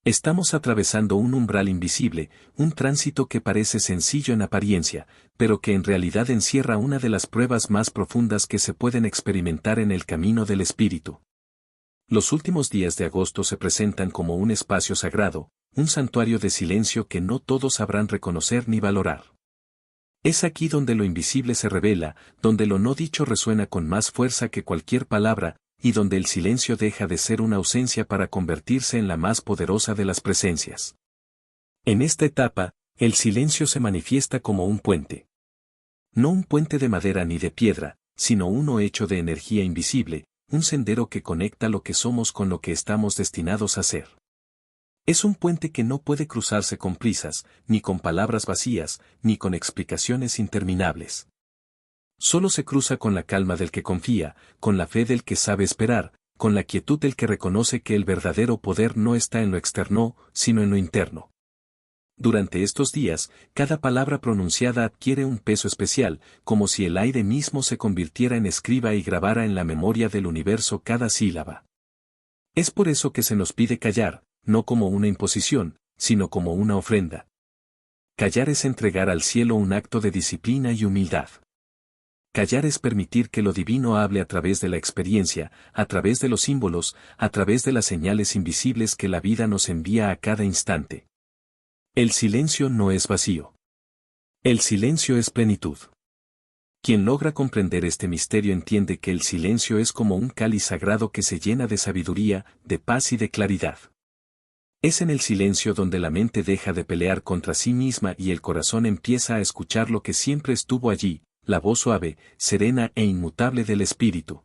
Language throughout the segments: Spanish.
Estamos atravesando un umbral invisible, un tránsito que parece sencillo en apariencia, pero que en realidad encierra una de las pruebas más profundas que se pueden experimentar en el camino del espíritu. Los últimos días de agosto se presentan como un espacio sagrado, un santuario de silencio que no todos sabrán reconocer ni valorar. Es aquí donde lo invisible se revela, donde lo no dicho resuena con más fuerza que cualquier palabra, y donde el silencio deja de ser una ausencia para convertirse en la más poderosa de las presencias. En esta etapa, el silencio se manifiesta como un puente. No un puente de madera ni de piedra, sino uno hecho de energía invisible, un sendero que conecta lo que somos con lo que estamos destinados a ser. Es un puente que no puede cruzarse con prisas, ni con palabras vacías, ni con explicaciones interminables. Solo se cruza con la calma del que confía, con la fe del que sabe esperar, con la quietud del que reconoce que el verdadero poder no está en lo externo, sino en lo interno. Durante estos días, cada palabra pronunciada adquiere un peso especial, como si el aire mismo se convirtiera en escriba y grabara en la memoria del universo cada sílaba. Es por eso que se nos pide callar, no como una imposición, sino como una ofrenda. Callar es entregar al cielo un acto de disciplina y humildad. Callar es permitir que lo divino hable a través de la experiencia, a través de los símbolos, a través de las señales invisibles que la vida nos envía a cada instante. El silencio no es vacío. El silencio es plenitud. Quien logra comprender este misterio entiende que el silencio es como un cáliz sagrado que se llena de sabiduría, de paz y de claridad. Es en el silencio donde la mente deja de pelear contra sí misma y el corazón empieza a escuchar lo que siempre estuvo allí, la voz suave, serena e inmutable del espíritu.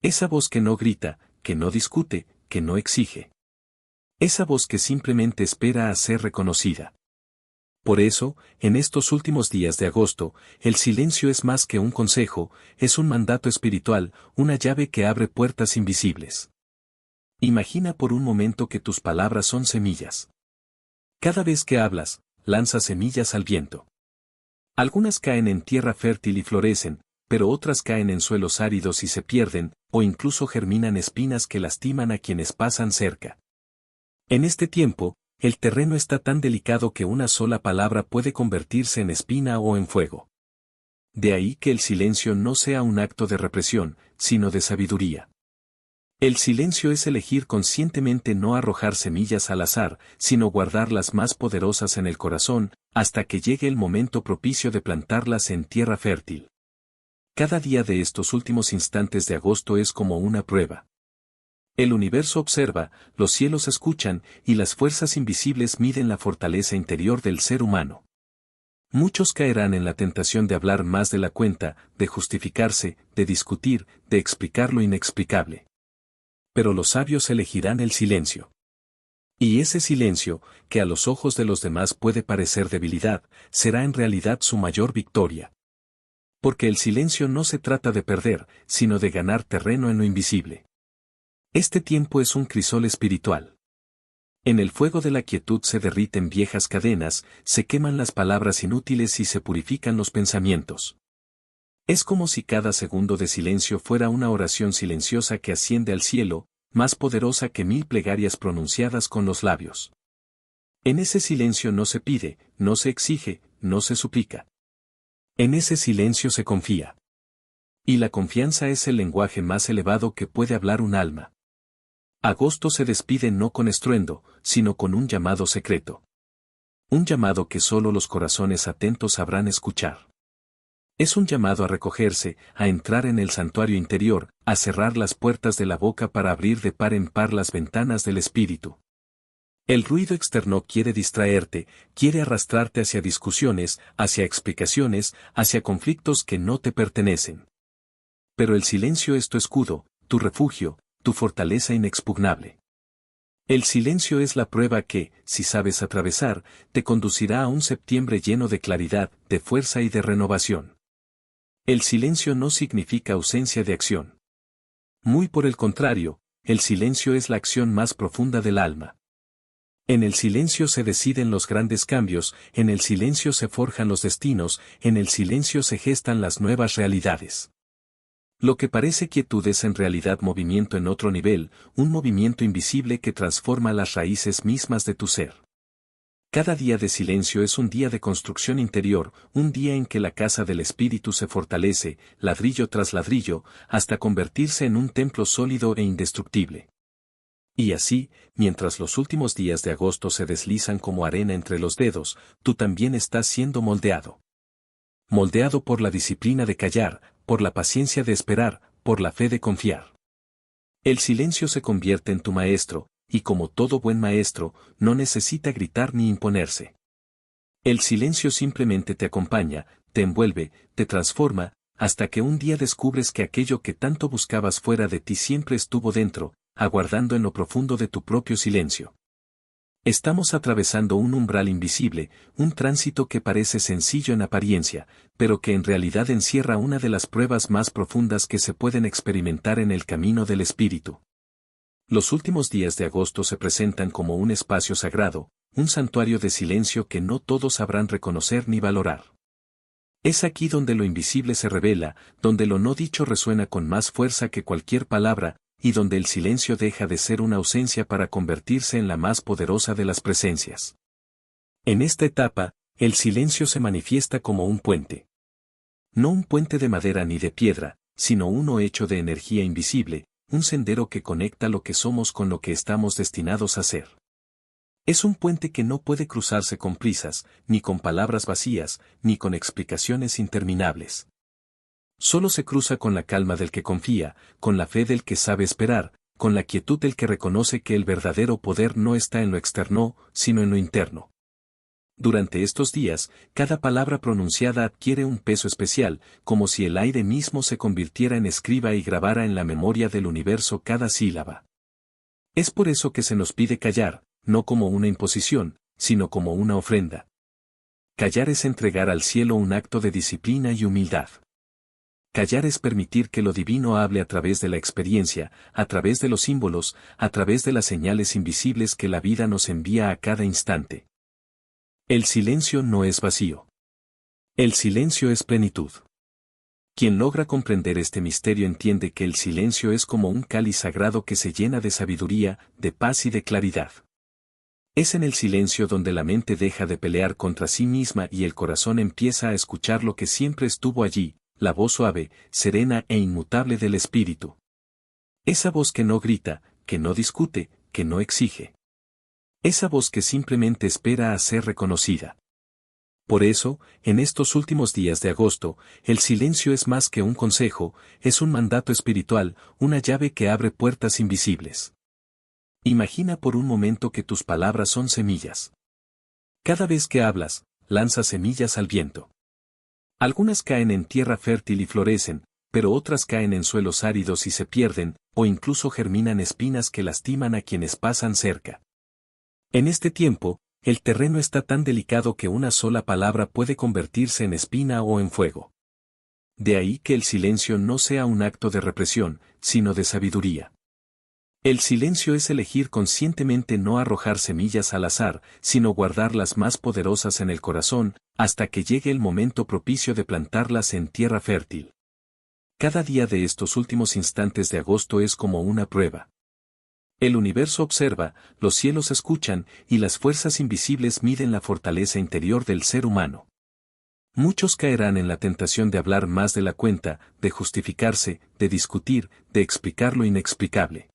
Esa voz que no grita, que no discute, que no exige. Esa voz que simplemente espera a ser reconocida. Por eso, en estos últimos días de agosto, el silencio es más que un consejo, es un mandato espiritual, una llave que abre puertas invisibles. Imagina por un momento que tus palabras son semillas. Cada vez que hablas, lanzas semillas al viento. Algunas caen en tierra fértil y florecen, pero otras caen en suelos áridos y se pierden, o incluso germinan espinas que lastiman a quienes pasan cerca. En este tiempo, el terreno está tan delicado que una sola palabra puede convertirse en espina o en fuego. De ahí que el silencio no sea un acto de represión, sino de sabiduría. El silencio es elegir conscientemente no arrojar semillas al azar, sino guardar las más poderosas en el corazón, hasta que llegue el momento propicio de plantarlas en tierra fértil. Cada día de estos últimos instantes de agosto es como una prueba. El universo observa, los cielos escuchan, y las fuerzas invisibles miden la fortaleza interior del ser humano. Muchos caerán en la tentación de hablar más de la cuenta, de justificarse, de discutir, de explicar lo inexplicable. Pero los sabios elegirán el silencio. Y ese silencio, que a los ojos de los demás puede parecer debilidad, será en realidad su mayor victoria. Porque el silencio no se trata de perder, sino de ganar terreno en lo invisible. Este tiempo es un crisol espiritual. En el fuego de la quietud se derriten viejas cadenas, se queman las palabras inútiles y se purifican los pensamientos. Es como si cada segundo de silencio fuera una oración silenciosa que asciende al cielo, más poderosa que 1000 plegarias pronunciadas con los labios. En ese silencio no se pide, no se exige, no se suplica. En ese silencio se confía. Y la confianza es el lenguaje más elevado que puede hablar un alma. Agosto se despide no con estruendo, sino con un llamado secreto. Un llamado que solo los corazones atentos sabrán escuchar. Es un llamado a recogerse, a entrar en el santuario interior, a cerrar las puertas de la boca para abrir de par en par las ventanas del espíritu. El ruido externo quiere distraerte, quiere arrastrarte hacia discusiones, hacia explicaciones, hacia conflictos que no te pertenecen. Pero el silencio es tu escudo, tu refugio, tu fortaleza inexpugnable. El silencio es la prueba que, si sabes atravesar, te conducirá a un septiembre lleno de claridad, de fuerza y de renovación. El silencio no significa ausencia de acción. Muy por el contrario, el silencio es la acción más profunda del alma. En el silencio se deciden los grandes cambios, en el silencio se forjan los destinos, en el silencio se gestan las nuevas realidades. Lo que parece quietud es en realidad movimiento en otro nivel, un movimiento invisible que transforma las raíces mismas de tu ser. Cada día de silencio es un día de construcción interior, un día en que la casa del espíritu se fortalece, ladrillo tras ladrillo, hasta convertirse en un templo sólido e indestructible. Y así, mientras los últimos días de agosto se deslizan como arena entre los dedos, tú también estás siendo moldeado. Moldeado por la disciplina de callar, por la paciencia de esperar, por la fe de confiar. El silencio se convierte en tu maestro, y como todo buen maestro, no necesita gritar ni imponerse. El silencio simplemente te acompaña, te envuelve, te transforma, hasta que un día descubres que aquello que tanto buscabas fuera de ti siempre estuvo dentro, aguardando en lo profundo de tu propio silencio. Estamos atravesando un umbral invisible, un tránsito que parece sencillo en apariencia, pero que en realidad encierra una de las pruebas más profundas que se pueden experimentar en el camino del espíritu. Los últimos días de agosto se presentan como un espacio sagrado, un santuario de silencio que no todos sabrán reconocer ni valorar. Es aquí donde lo invisible se revela, donde lo no dicho resuena con más fuerza que cualquier palabra, y donde el silencio deja de ser una ausencia para convertirse en la más poderosa de las presencias. En esta etapa, el silencio se manifiesta como un puente. No un puente de madera ni de piedra, sino uno hecho de energía invisible, un sendero que conecta lo que somos con lo que estamos destinados a ser. Es un puente que no puede cruzarse con prisas, ni con palabras vacías, ni con explicaciones interminables. Solo se cruza con la calma del que confía, con la fe del que sabe esperar, con la quietud del que reconoce que el verdadero poder no está en lo externo, sino en lo interno. Durante estos días, cada palabra pronunciada adquiere un peso especial, como si el aire mismo se convirtiera en escriba y grabara en la memoria del universo cada sílaba. Es por eso que se nos pide callar, no como una imposición, sino como una ofrenda. Callar es entregar al cielo un acto de disciplina y humildad. Callar es permitir que lo divino hable a través de la experiencia, a través de los símbolos, a través de las señales invisibles que la vida nos envía a cada instante. El silencio no es vacío. El silencio es plenitud. Quien logra comprender este misterio entiende que el silencio es como un cáliz sagrado que se llena de sabiduría, de paz y de claridad. Es en el silencio donde la mente deja de pelear contra sí misma y el corazón empieza a escuchar lo que siempre estuvo allí, la voz suave, serena e inmutable del espíritu. Esa voz que no grita, que no discute, que no exige. Esa voz que simplemente espera a ser reconocida. Por eso, en estos últimos días de agosto, el silencio es más que un consejo, es un mandato espiritual, una llave que abre puertas invisibles. Imagina por un momento que tus palabras son semillas. Cada vez que hablas, lanzas semillas al viento. Algunas caen en tierra fértil y florecen, pero otras caen en suelos áridos y se pierden, o incluso germinan espinas que lastiman a quienes pasan cerca. En este tiempo, el terreno está tan delicado que una sola palabra puede convertirse en espina o en fuego. De ahí que el silencio no sea un acto de represión, sino de sabiduría. El silencio es elegir conscientemente no arrojar semillas al azar, sino guardar las más poderosas en el corazón, hasta que llegue el momento propicio de plantarlas en tierra fértil. Cada día de estos últimos instantes de agosto es como una prueba. El universo observa, los cielos escuchan, y las fuerzas invisibles miden la fortaleza interior del ser humano. Muchos caerán en la tentación de hablar más de la cuenta, de justificarse, de discutir, de explicar lo inexplicable.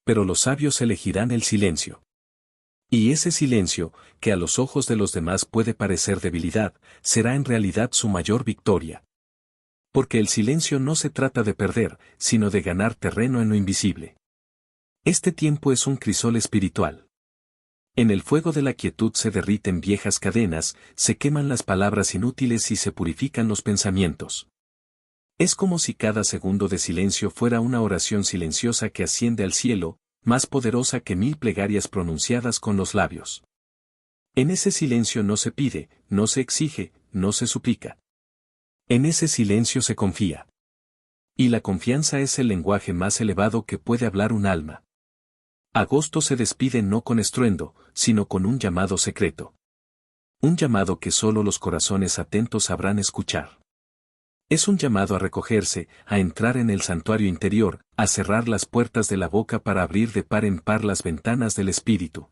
Pero los sabios elegirán el silencio. Y ese silencio, que a los ojos de los demás puede parecer debilidad, será en realidad su mayor victoria. Porque el silencio no se trata de perder, sino de ganar terreno en lo invisible. Este tiempo es un crisol espiritual. En el fuego de la quietud se derriten viejas cadenas, se queman las palabras inútiles y se purifican los pensamientos. Es como si cada segundo de silencio fuera una oración silenciosa que asciende al cielo, más poderosa que 1000 plegarias pronunciadas con los labios. En ese silencio no se pide, no se exige, no se suplica. En ese silencio se confía. Y la confianza es el lenguaje más elevado que puede hablar un alma. Agosto se despide no con estruendo, sino con un llamado secreto. Un llamado que solo los corazones atentos sabrán escuchar. Es un llamado a recogerse, a entrar en el santuario interior, a cerrar las puertas de la boca para abrir de par en par las ventanas del espíritu.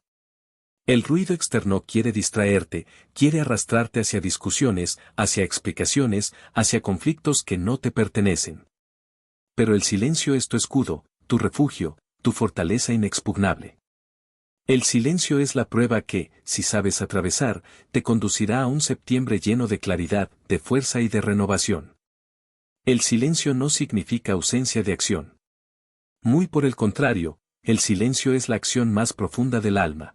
El ruido externo quiere distraerte, quiere arrastrarte hacia discusiones, hacia explicaciones, hacia conflictos que no te pertenecen. Pero el silencio es tu escudo, tu refugio, tu fortaleza inexpugnable. El silencio es la prueba que, si sabes atravesar, te conducirá a un septiembre lleno de claridad, de fuerza y de renovación. El silencio no significa ausencia de acción. Muy por el contrario, el silencio es la acción más profunda del alma.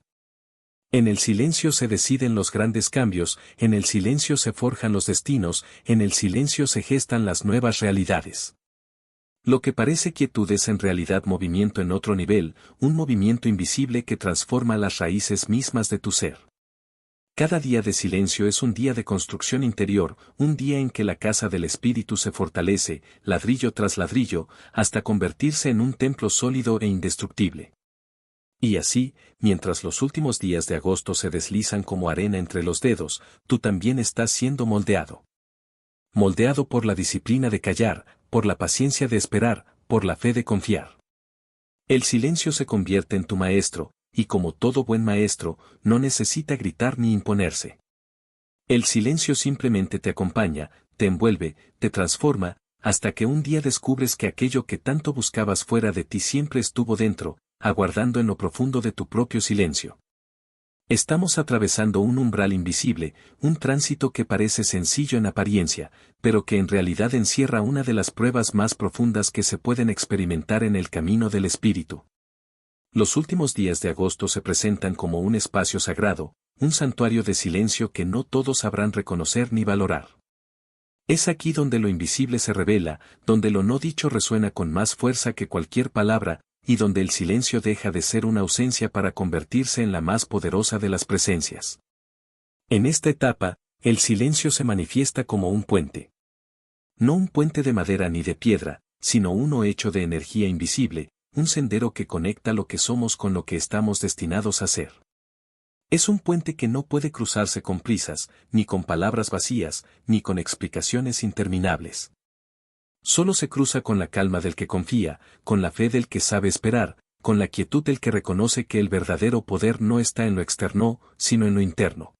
En el silencio se deciden los grandes cambios, en el silencio se forjan los destinos, en el silencio se gestan las nuevas realidades. Lo que parece quietud es en realidad movimiento en otro nivel, un movimiento invisible que transforma las raíces mismas de tu ser. Cada día de silencio es un día de construcción interior, un día en que la casa del espíritu se fortalece, ladrillo tras ladrillo, hasta convertirse en un templo sólido e indestructible. Y así, mientras los últimos días de agosto se deslizan como arena entre los dedos, tú también estás siendo moldeado. Moldeado por la disciplina de callar, por la paciencia de esperar, por la fe de confiar. El silencio se convierte en tu maestro, y como todo buen maestro, no necesita gritar ni imponerse. El silencio simplemente te acompaña, te envuelve, te transforma, hasta que un día descubres que aquello que tanto buscabas fuera de ti siempre estuvo dentro, aguardando en lo profundo de tu propio silencio. Estamos atravesando un umbral invisible, un tránsito que parece sencillo en apariencia, pero que en realidad encierra una de las pruebas más profundas que se pueden experimentar en el camino del espíritu. Los últimos días de agosto se presentan como un espacio sagrado, un santuario de silencio que no todos sabrán reconocer ni valorar. Es aquí donde lo invisible se revela, donde lo no dicho resuena con más fuerza que cualquier palabra, y donde el silencio deja de ser una ausencia para convertirse en la más poderosa de las presencias. En esta etapa, el silencio se manifiesta como un puente. No un puente de madera ni de piedra, sino uno hecho de energía invisible, un sendero que conecta lo que somos con lo que estamos destinados a ser. Es un puente que no puede cruzarse con prisas, ni con palabras vacías, ni con explicaciones interminables. Solo se cruza con la calma del que confía, con la fe del que sabe esperar, con la quietud del que reconoce que el verdadero poder no está en lo externo, sino en lo interno.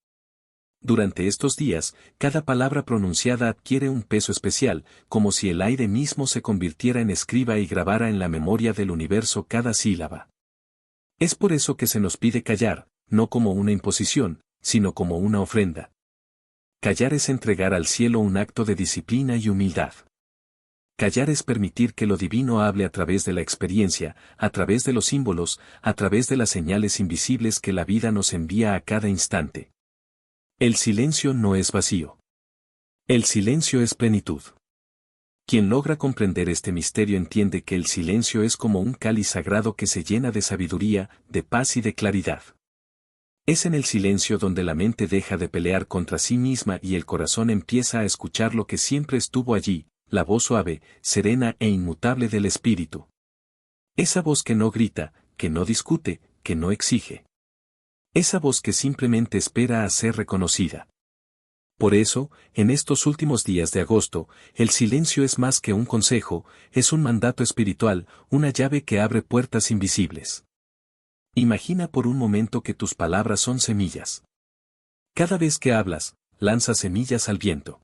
Durante estos días, cada palabra pronunciada adquiere un peso especial, como si el aire mismo se convirtiera en escriba y grabara en la memoria del universo cada sílaba. Es por eso que se nos pide callar, no como una imposición, sino como una ofrenda. Callar es entregar al cielo un acto de disciplina y humildad. Callar es permitir que lo divino hable a través de la experiencia, a través de los símbolos, a través de las señales invisibles que la vida nos envía a cada instante. El silencio no es vacío. El silencio es plenitud. Quien logra comprender este misterio entiende que el silencio es como un cáliz sagrado que se llena de sabiduría, de paz y de claridad. Es en el silencio donde la mente deja de pelear contra sí misma y el corazón empieza a escuchar lo que siempre estuvo allí, la voz suave, serena e inmutable del espíritu. Esa voz que no grita, que no discute, que no exige. Esa voz que simplemente espera a ser reconocida. Por eso, en estos últimos días de agosto, el silencio es más que un consejo, es un mandato espiritual, una llave que abre puertas invisibles. Imagina por un momento que tus palabras son semillas. Cada vez que hablas, lanzas semillas al viento.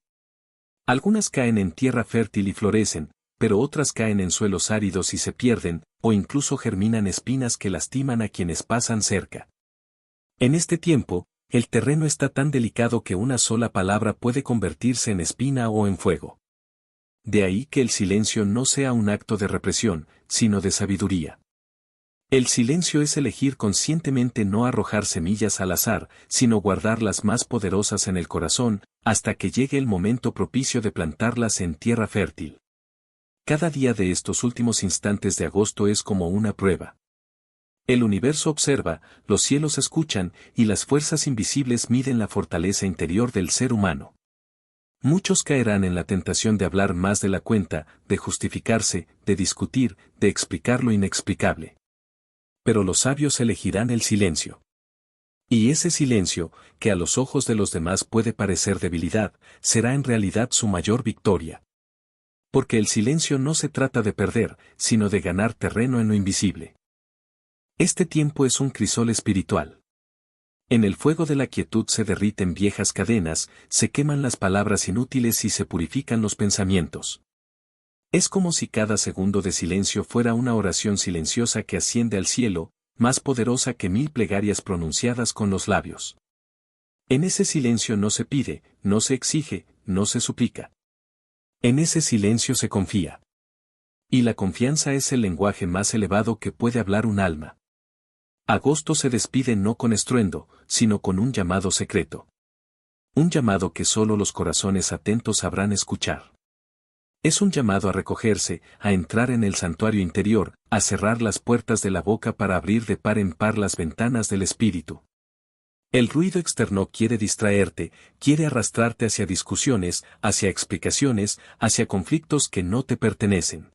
Algunas caen en tierra fértil y florecen, pero otras caen en suelos áridos y se pierden, o incluso germinan espinas que lastiman a quienes pasan cerca. En este tiempo, el terreno está tan delicado que una sola palabra puede convertirse en espina o en fuego. De ahí que el silencio no sea un acto de represión, sino de sabiduría. El silencio es elegir conscientemente no arrojar semillas al azar, sino guardar las más poderosas en el corazón, hasta que llegue el momento propicio de plantarlas en tierra fértil. Cada día de estos últimos instantes de agosto es como una prueba. El universo observa, los cielos escuchan, y las fuerzas invisibles miden la fortaleza interior del ser humano. Muchos caerán en la tentación de hablar más de la cuenta, de justificarse, de discutir, de explicar lo inexplicable. Pero los sabios elegirán el silencio. Y ese silencio, que a los ojos de los demás puede parecer debilidad, será en realidad su mayor victoria. Porque el silencio no se trata de perder, sino de ganar terreno en lo invisible. Este tiempo es un crisol espiritual. En el fuego de la quietud se derriten viejas cadenas, se queman las palabras inútiles y se purifican los pensamientos. Es como si cada segundo de silencio fuera una oración silenciosa que asciende al cielo, más poderosa que 1000 plegarias pronunciadas con los labios. En ese silencio no se pide, no se exige, no se suplica. En ese silencio se confía. Y la confianza es el lenguaje más elevado que puede hablar un alma. Agosto se despide no con estruendo, sino con un llamado secreto. Un llamado que solo los corazones atentos sabrán escuchar. Es un llamado a recogerse, a entrar en el santuario interior, a cerrar las puertas de la boca para abrir de par en par las ventanas del espíritu. El ruido externo quiere distraerte, quiere arrastrarte hacia discusiones, hacia explicaciones, hacia conflictos que no te pertenecen.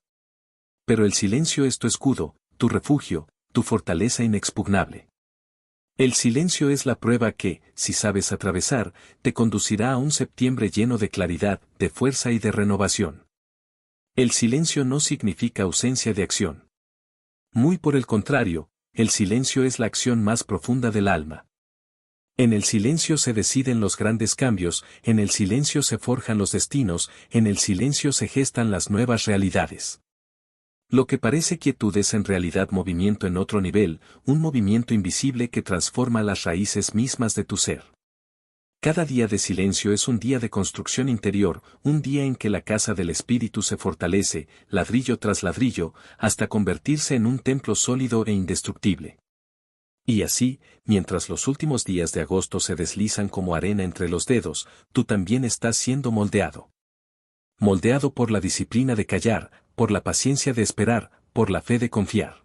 Pero el silencio es tu escudo, tu refugio, tu fortaleza inexpugnable. El silencio es la prueba que, si sabes atravesar, te conducirá a un septiembre lleno de claridad, de fuerza y de renovación. El silencio no significa ausencia de acción. Muy por el contrario, el silencio es la acción más profunda del alma. En el silencio se deciden los grandes cambios, en el silencio se forjan los destinos, en el silencio se gestan las nuevas realidades. Lo que parece quietud es en realidad movimiento en otro nivel, un movimiento invisible que transforma las raíces mismas de tu ser. Cada día de silencio es un día de construcción interior, un día en que la casa del espíritu se fortalece, ladrillo tras ladrillo, hasta convertirse en un templo sólido e indestructible. Y así, mientras los últimos días de agosto se deslizan como arena entre los dedos, tú también estás siendo moldeado. Moldeado por la disciplina de callar, por la paciencia de esperar, por la fe de confiar.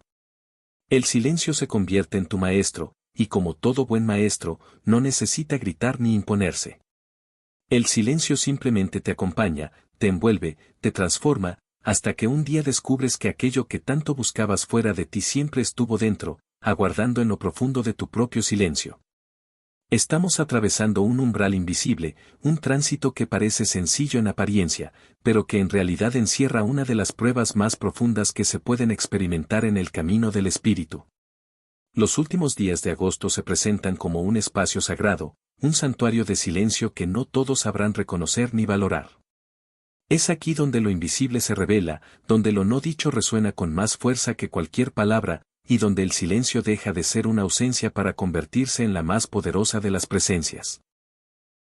El silencio se convierte en tu maestro, y como todo buen maestro, no necesita gritar ni imponerse. El silencio simplemente te acompaña, te envuelve, te transforma, hasta que un día descubres que aquello que tanto buscabas fuera de ti siempre estuvo dentro, aguardando en lo profundo de tu propio silencio. Estamos atravesando un umbral invisible, un tránsito que parece sencillo en apariencia, pero que en realidad encierra una de las pruebas más profundas que se pueden experimentar en el camino del espíritu. Los últimos días de agosto se presentan como un espacio sagrado, un santuario de silencio que no todos sabrán reconocer ni valorar. Es aquí donde lo invisible se revela, donde lo no dicho resuena con más fuerza que cualquier palabra, y donde el silencio deja de ser una ausencia para convertirse en la más poderosa de las presencias.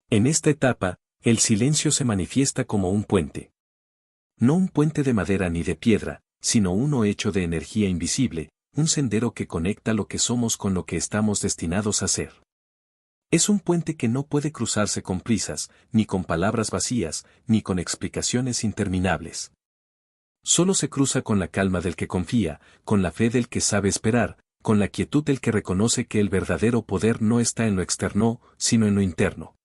En esta etapa, el silencio se manifiesta como un puente. No un puente de madera ni de piedra, sino uno hecho de energía invisible, un sendero que conecta lo que somos con lo que estamos destinados a ser. Es un puente que no puede cruzarse con prisas, ni con palabras vacías, ni con explicaciones interminables. Solo se cruza con la calma del que confía, con la fe del que sabe esperar, con la quietud del que reconoce que el verdadero poder no está en lo externo, sino en lo interno.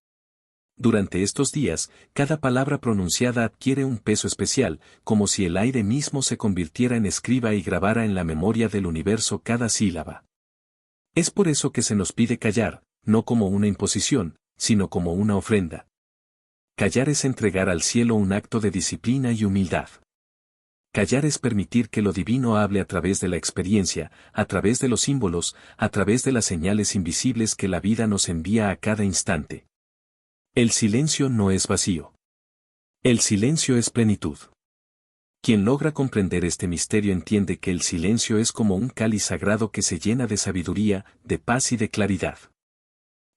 Durante estos días, cada palabra pronunciada adquiere un peso especial, como si el aire mismo se convirtiera en escriba y grabara en la memoria del universo cada sílaba. Es por eso que se nos pide callar, no como una imposición, sino como una ofrenda. Callar es entregar al cielo un acto de disciplina y humildad. Callar es permitir que lo divino hable a través de la experiencia, a través de los símbolos, a través de las señales invisibles que la vida nos envía a cada instante. El silencio no es vacío. El silencio es plenitud. Quien logra comprender este misterio entiende que el silencio es como un cáliz sagrado que se llena de sabiduría, de paz y de claridad.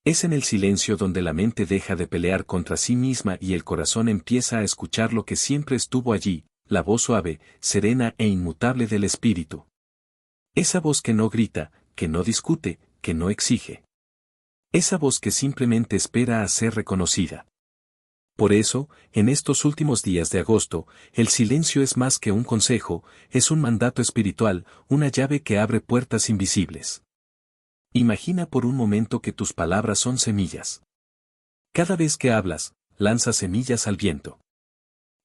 Es en el silencio donde la mente deja de pelear contra sí misma y el corazón empieza a escuchar lo que siempre estuvo allí, la voz suave, serena e inmutable del espíritu. Esa voz que no grita, que no discute, que no exige. Esa voz que simplemente espera a ser reconocida. Por eso, en estos últimos días de agosto, el silencio es más que un consejo, es un mandato espiritual, una llave que abre puertas invisibles. Imagina por un momento que tus palabras son semillas. Cada vez que hablas, lanzas semillas al viento.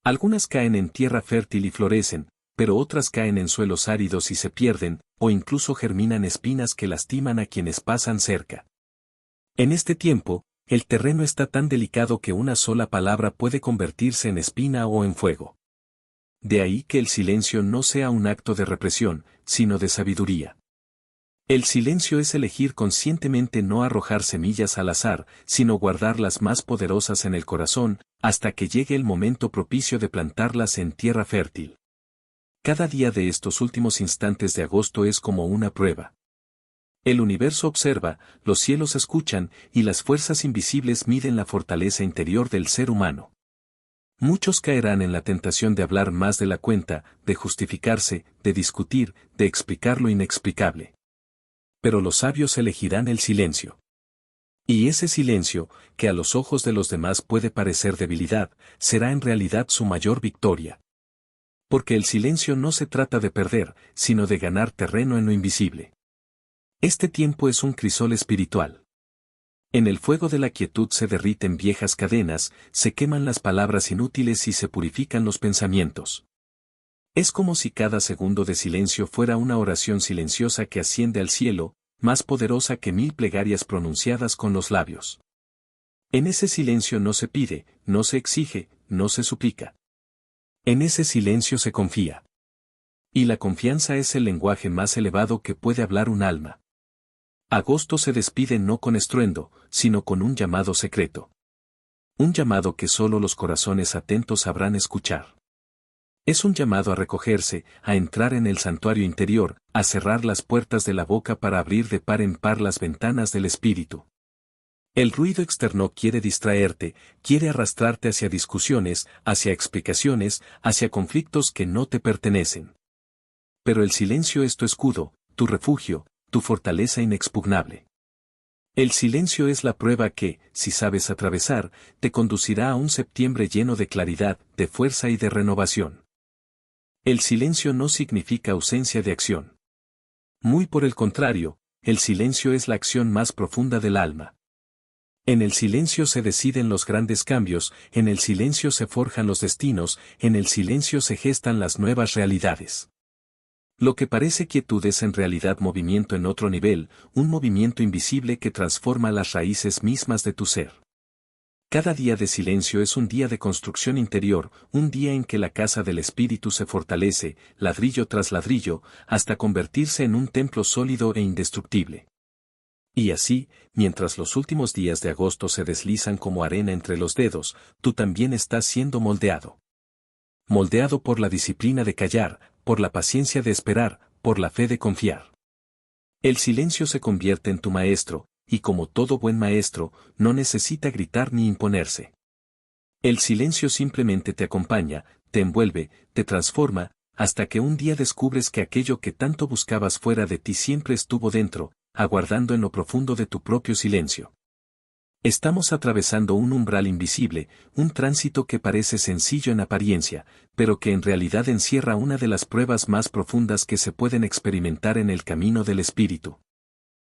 Algunas caen en tierra fértil y florecen, pero otras caen en suelos áridos y se pierden, o incluso germinan espinas que lastiman a quienes pasan cerca. En este tiempo, el terreno está tan delicado que una sola palabra puede convertirse en espina o en fuego. De ahí que el silencio no sea un acto de represión, sino de sabiduría. El silencio es elegir conscientemente no arrojar semillas al azar, sino guardar las más poderosas en el corazón, hasta que llegue el momento propicio de plantarlas en tierra fértil. Cada día de estos últimos instantes de agosto es como una prueba. El universo observa, los cielos escuchan, y las fuerzas invisibles miden la fortaleza interior del ser humano. Muchos caerán en la tentación de hablar más de la cuenta, de justificarse, de discutir, de explicar lo inexplicable. Pero los sabios elegirán el silencio. Y ese silencio, que a los ojos de los demás puede parecer debilidad, será en realidad su mayor victoria. Porque el silencio no se trata de perder, sino de ganar terreno en lo invisible. Este tiempo es un crisol espiritual. En el fuego de la quietud se derriten viejas cadenas, se queman las palabras inútiles y se purifican los pensamientos. Es como si cada segundo de silencio fuera una oración silenciosa que asciende al cielo, más poderosa que 1000 plegarias pronunciadas con los labios. En ese silencio no se pide, no se exige, no se suplica. En ese silencio se confía. Y la confianza es el lenguaje más elevado que puede hablar un alma. Agosto se despide no con estruendo, sino con un llamado secreto. Un llamado que solo los corazones atentos sabrán escuchar. Es un llamado a recogerse, a entrar en el santuario interior, a cerrar las puertas de la boca para abrir de par en par las ventanas del espíritu. El ruido externo quiere distraerte, quiere arrastrarte hacia discusiones, hacia explicaciones, hacia conflictos que no te pertenecen. Pero el silencio es tu escudo, tu refugio, tu fortaleza inexpugnable. El silencio es la prueba que, si sabes atravesar, te conducirá a un septiembre lleno de claridad, de fuerza y de renovación. El silencio no significa ausencia de acción. Muy por el contrario, el silencio es la acción más profunda del alma. En el silencio se deciden los grandes cambios, en el silencio se forjan los destinos, en el silencio se gestan las nuevas realidades. Lo que parece quietud es en realidad movimiento en otro nivel, un movimiento invisible que transforma las raíces mismas de tu ser. Cada día de silencio es un día de construcción interior, un día en que la casa del espíritu se fortalece, ladrillo tras ladrillo, hasta convertirse en un templo sólido e indestructible. Y así, mientras los últimos días de agosto se deslizan como arena entre los dedos, tú también estás siendo moldeado. Moldeado por la disciplina de callar, por la paciencia de esperar, por la fe de confiar. El silencio se convierte en tu maestro, y como todo buen maestro, no necesita gritar ni imponerse. El silencio simplemente te acompaña, te envuelve, te transforma, hasta que un día descubres que aquello que tanto buscabas fuera de ti siempre estuvo dentro, aguardando en lo profundo de tu propio silencio. Estamos atravesando un umbral invisible, un tránsito que parece sencillo en apariencia, pero que en realidad encierra una de las pruebas más profundas que se pueden experimentar en el camino del espíritu.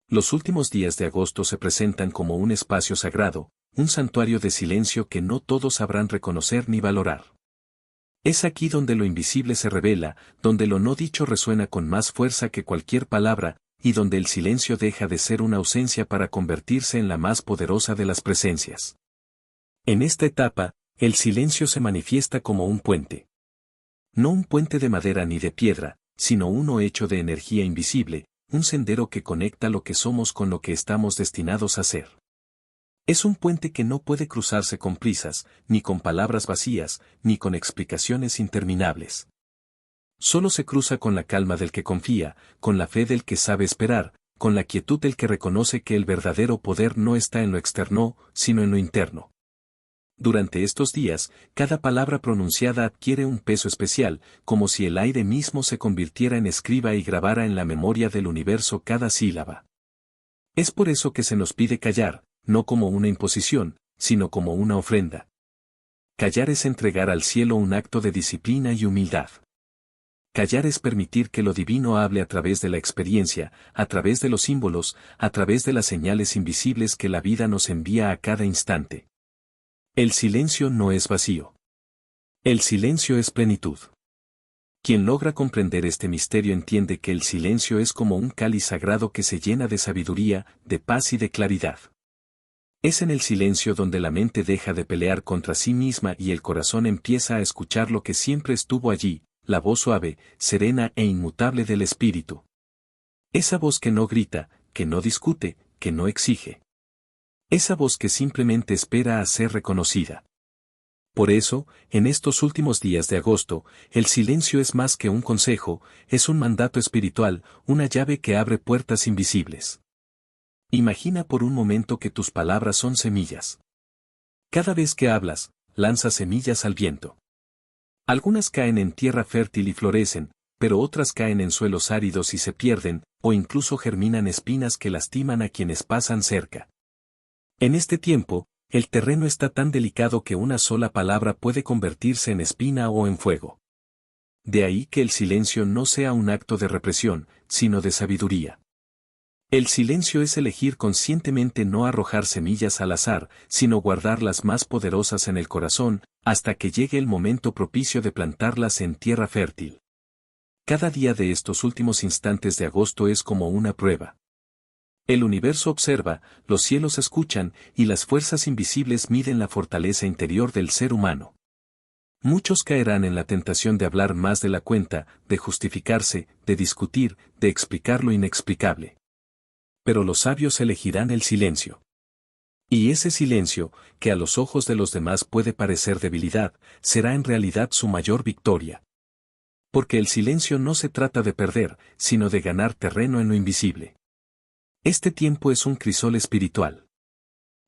Los últimos días de agosto se presentan como un espacio sagrado, un santuario de silencio que no todos sabrán reconocer ni valorar. Es aquí donde lo invisible se revela, donde lo no dicho resuena con más fuerza que cualquier palabra, y donde el silencio deja de ser una ausencia para convertirse en la más poderosa de las presencias. En esta etapa, el silencio se manifiesta como un puente. No un puente de madera ni de piedra, sino uno hecho de energía invisible, un sendero que conecta lo que somos con lo que estamos destinados a ser. Es un puente que no puede cruzarse con prisas, ni con palabras vacías, ni con explicaciones interminables. Solo se cruza con la calma del que confía, con la fe del que sabe esperar, con la quietud del que reconoce que el verdadero poder no está en lo externo, sino en lo interno. Durante estos días, cada palabra pronunciada adquiere un peso especial, como si el aire mismo se convirtiera en escriba y grabara en la memoria del universo cada sílaba. Es por eso que se nos pide callar, no como una imposición, sino como una ofrenda. Callar es entregar al cielo un acto de disciplina y humildad. Callar es permitir que lo divino hable a través de la experiencia, a través de los símbolos, a través de las señales invisibles que la vida nos envía a cada instante. El silencio no es vacío. El silencio es plenitud. Quien logra comprender este misterio entiende que el silencio es como un cáliz sagrado que se llena de sabiduría, de paz y de claridad. Es en el silencio donde la mente deja de pelear contra sí misma y el corazón empieza a escuchar lo que siempre estuvo allí, la voz suave, serena e inmutable del espíritu. Esa voz que no grita, que no discute, que no exige. Esa voz que simplemente espera a ser reconocida. Por eso, en estos últimos días de agosto, el silencio es más que un consejo, es un mandato espiritual, una llave que abre puertas invisibles. Imagina por un momento que tus palabras son semillas. Cada vez que hablas, lanzas semillas al viento. Algunas caen en tierra fértil y florecen, pero otras caen en suelos áridos y se pierden, o incluso germinan espinas que lastiman a quienes pasan cerca. En este tiempo, el terreno está tan delicado que una sola palabra puede convertirse en espina o en fuego. De ahí que el silencio no sea un acto de represión, sino de sabiduría. El silencio es elegir conscientemente no arrojar semillas al azar, sino guardar las más poderosas en el corazón, hasta que llegue el momento propicio de plantarlas en tierra fértil. Cada día de estos últimos instantes de agosto es como una prueba. El universo observa, los cielos escuchan, y las fuerzas invisibles miden la fortaleza interior del ser humano. Muchos caerán en la tentación de hablar más de la cuenta, de justificarse, de discutir, de explicar lo inexplicable. Pero los sabios elegirán el silencio. Y ese silencio, que a los ojos de los demás puede parecer debilidad, será en realidad su mayor victoria. Porque el silencio no se trata de perder, sino de ganar terreno en lo invisible. Este tiempo es un crisol espiritual.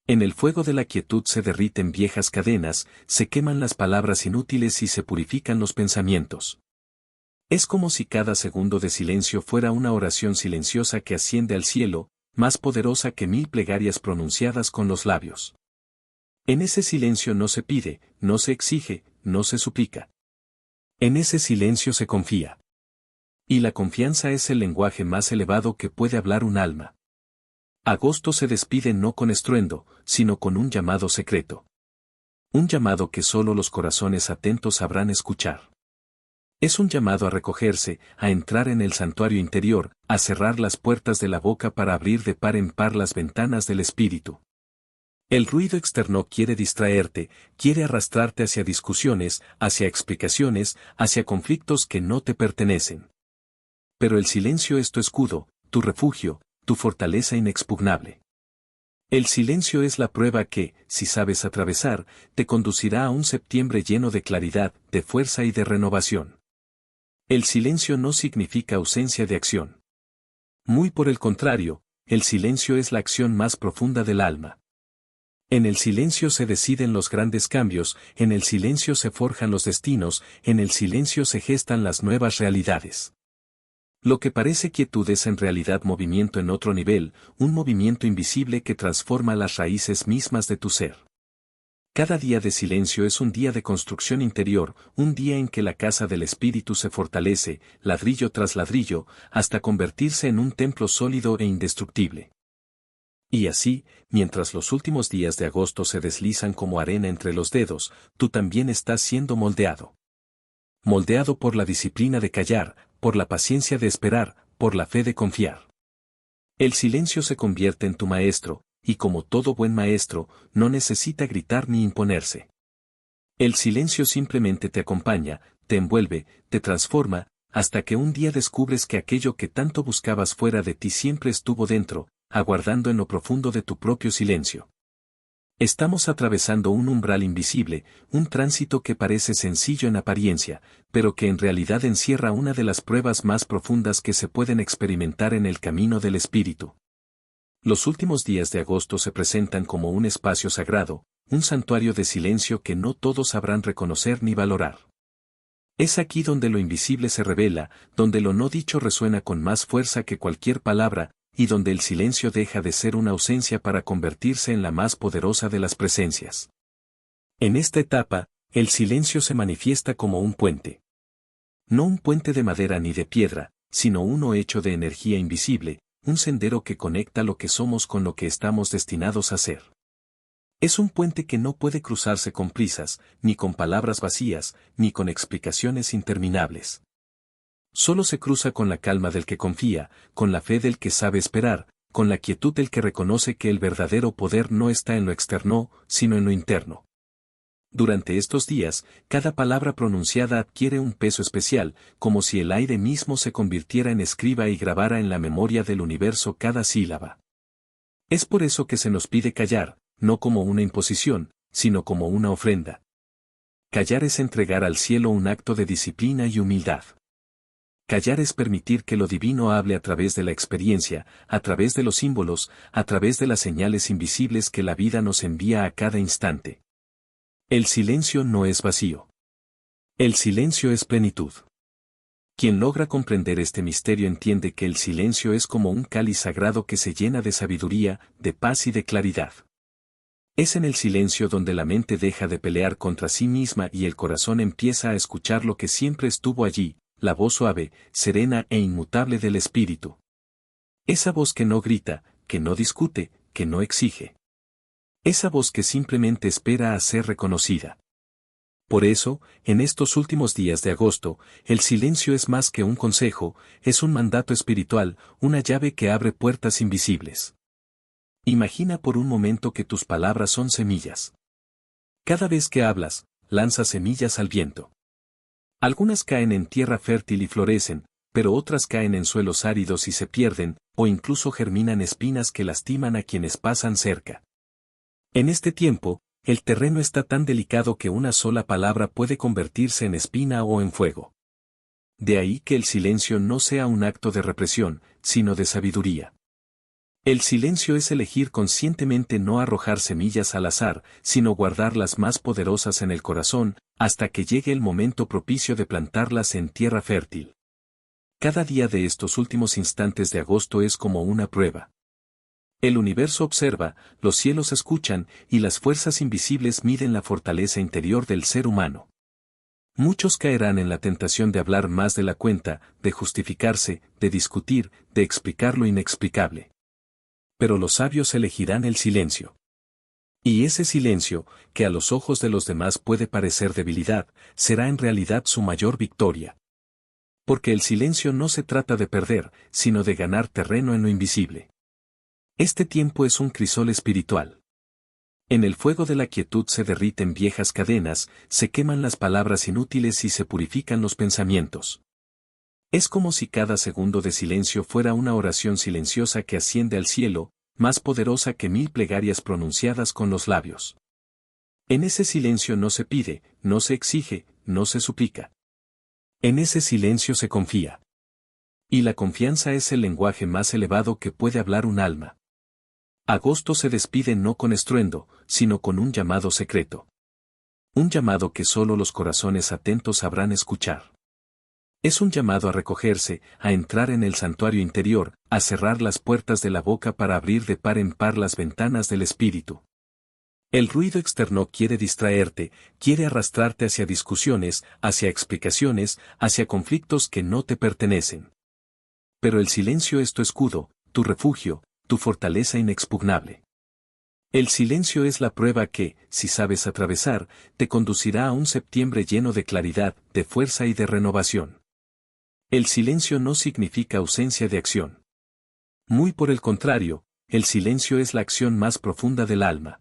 En el fuego de la quietud se derriten viejas cadenas, se queman las palabras inútiles y se purifican los pensamientos. Es como si cada segundo de silencio fuera una oración silenciosa que asciende al cielo, más poderosa que 1000 plegarias pronunciadas con los labios. En ese silencio no se pide, no se exige, no se suplica. En ese silencio se confía. Y la confianza es el lenguaje más elevado que puede hablar un alma. Agosto se despide no con estruendo, sino con un llamado secreto. Un llamado que solo los corazones atentos sabrán escuchar. Es un llamado a recogerse, a entrar en el santuario interior, a cerrar las puertas de la boca para abrir de par en par las ventanas del espíritu. El ruido externo quiere distraerte, quiere arrastrarte hacia discusiones, hacia explicaciones, hacia conflictos que no te pertenecen. Pero el silencio es tu escudo, tu refugio, tu fortaleza inexpugnable. El silencio es la prueba que, si sabes atravesar, te conducirá a un septiembre lleno de claridad, de fuerza y de renovación. El silencio no significa ausencia de acción. Muy por el contrario, el silencio es la acción más profunda del alma. En el silencio se deciden los grandes cambios, en el silencio se forjan los destinos, en el silencio se gestan las nuevas realidades. Lo que parece quietud es en realidad movimiento en otro nivel, un movimiento invisible que transforma las raíces mismas de tu ser. Cada día de silencio es un día de construcción interior, un día en que la casa del espíritu se fortalece, ladrillo tras ladrillo, hasta convertirse en un templo sólido e indestructible. Y así, mientras los últimos días de agosto se deslizan como arena entre los dedos, tú también estás siendo moldeado. Moldeado por la disciplina de callar, por la paciencia de esperar, por la fe de confiar. El silencio se convierte en tu maestro, y como todo buen maestro, no necesita gritar ni imponerse. El silencio simplemente te acompaña, te envuelve, te transforma, hasta que un día descubres que aquello que tanto buscabas fuera de ti siempre estuvo dentro, aguardando en lo profundo de tu propio silencio. Estamos atravesando un umbral invisible, un tránsito que parece sencillo en apariencia, pero que en realidad encierra una de las pruebas más profundas que se pueden experimentar en el camino del espíritu. Los últimos días de agosto se presentan como un espacio sagrado, un santuario de silencio que no todos sabrán reconocer ni valorar. Es aquí donde lo invisible se revela, donde lo no dicho resuena con más fuerza que cualquier palabra, y donde el silencio deja de ser una ausencia para convertirse en la más poderosa de las presencias. En esta etapa, el silencio se manifiesta como un puente. No un puente de madera ni de piedra, sino uno hecho de energía invisible, un sendero que conecta lo que somos con lo que estamos destinados a ser. Es un puente que no puede cruzarse con prisas, ni con palabras vacías, ni con explicaciones interminables. Solo se cruza con la calma del que confía, con la fe del que sabe esperar, con la quietud del que reconoce que el verdadero poder no está en lo externo, sino en lo interno. Durante estos días, cada palabra pronunciada adquiere un peso especial, como si el aire mismo se convirtiera en escriba y grabara en la memoria del universo cada sílaba. Es por eso que se nos pide callar, no como una imposición, sino como una ofrenda. Callar es entregar al cielo un acto de disciplina y humildad. Callar es permitir que lo divino hable a través de la experiencia, a través de los símbolos, a través de las señales invisibles que la vida nos envía a cada instante. El silencio no es vacío. El silencio es plenitud. Quien logra comprender este misterio entiende que el silencio es como un cáliz sagrado que se llena de sabiduría, de paz y de claridad. Es en el silencio donde la mente deja de pelear contra sí misma y el corazón empieza a escuchar lo que siempre estuvo allí, la voz suave, serena e inmutable del espíritu. Esa voz que no grita, que no discute, que no exige. Esa voz que simplemente espera a ser reconocida. Por eso, en estos últimos días de agosto, el silencio es más que un consejo, es un mandato espiritual, una llave que abre puertas invisibles. Imagina por un momento que tus palabras son semillas. Cada vez que hablas, lanzas semillas al viento. Algunas caen en tierra fértil y florecen, pero otras caen en suelos áridos y se pierden, o incluso germinan espinas que lastiman a quienes pasan cerca. En este tiempo, el terreno está tan delicado que una sola palabra puede convertirse en espina o en fuego. De ahí que el silencio no sea un acto de represión, sino de sabiduría. El silencio es elegir conscientemente no arrojar semillas al azar, sino guardar las más poderosas en el corazón, hasta que llegue el momento propicio de plantarlas en tierra fértil. Cada día de estos últimos instantes de agosto es como una prueba. El universo observa, los cielos escuchan, y las fuerzas invisibles miden la fortaleza interior del ser humano. Muchos caerán en la tentación de hablar más de la cuenta, de justificarse, de discutir, de explicar lo inexplicable. Pero los sabios elegirán el silencio. Y ese silencio, que a los ojos de los demás puede parecer debilidad, será en realidad su mayor victoria. Porque el silencio no se trata de perder, sino de ganar terreno en lo invisible. Este tiempo es un crisol espiritual. En el fuego de la quietud se derriten viejas cadenas, se queman las palabras inútiles y se purifican los pensamientos. Es como si cada segundo de silencio fuera una oración silenciosa que asciende al cielo, más poderosa que 1000 plegarias pronunciadas con los labios. En ese silencio no se pide, no se exige, no se suplica. En ese silencio se confía. Y la confianza es el lenguaje más elevado que puede hablar un alma. Agosto se despide no con estruendo, sino con un llamado secreto. Un llamado que solo los corazones atentos sabrán escuchar. Es un llamado a recogerse, a entrar en el santuario interior, a cerrar las puertas de la boca para abrir de par en par las ventanas del espíritu. El ruido externo quiere distraerte, quiere arrastrarte hacia discusiones, hacia explicaciones, hacia conflictos que no te pertenecen. Pero el silencio es tu escudo, tu refugio, tu fortaleza inexpugnable. El silencio es la prueba que, si sabes atravesar, te conducirá a un septiembre lleno de claridad, de fuerza y de renovación. El silencio no significa ausencia de acción. Muy por el contrario, el silencio es la acción más profunda del alma.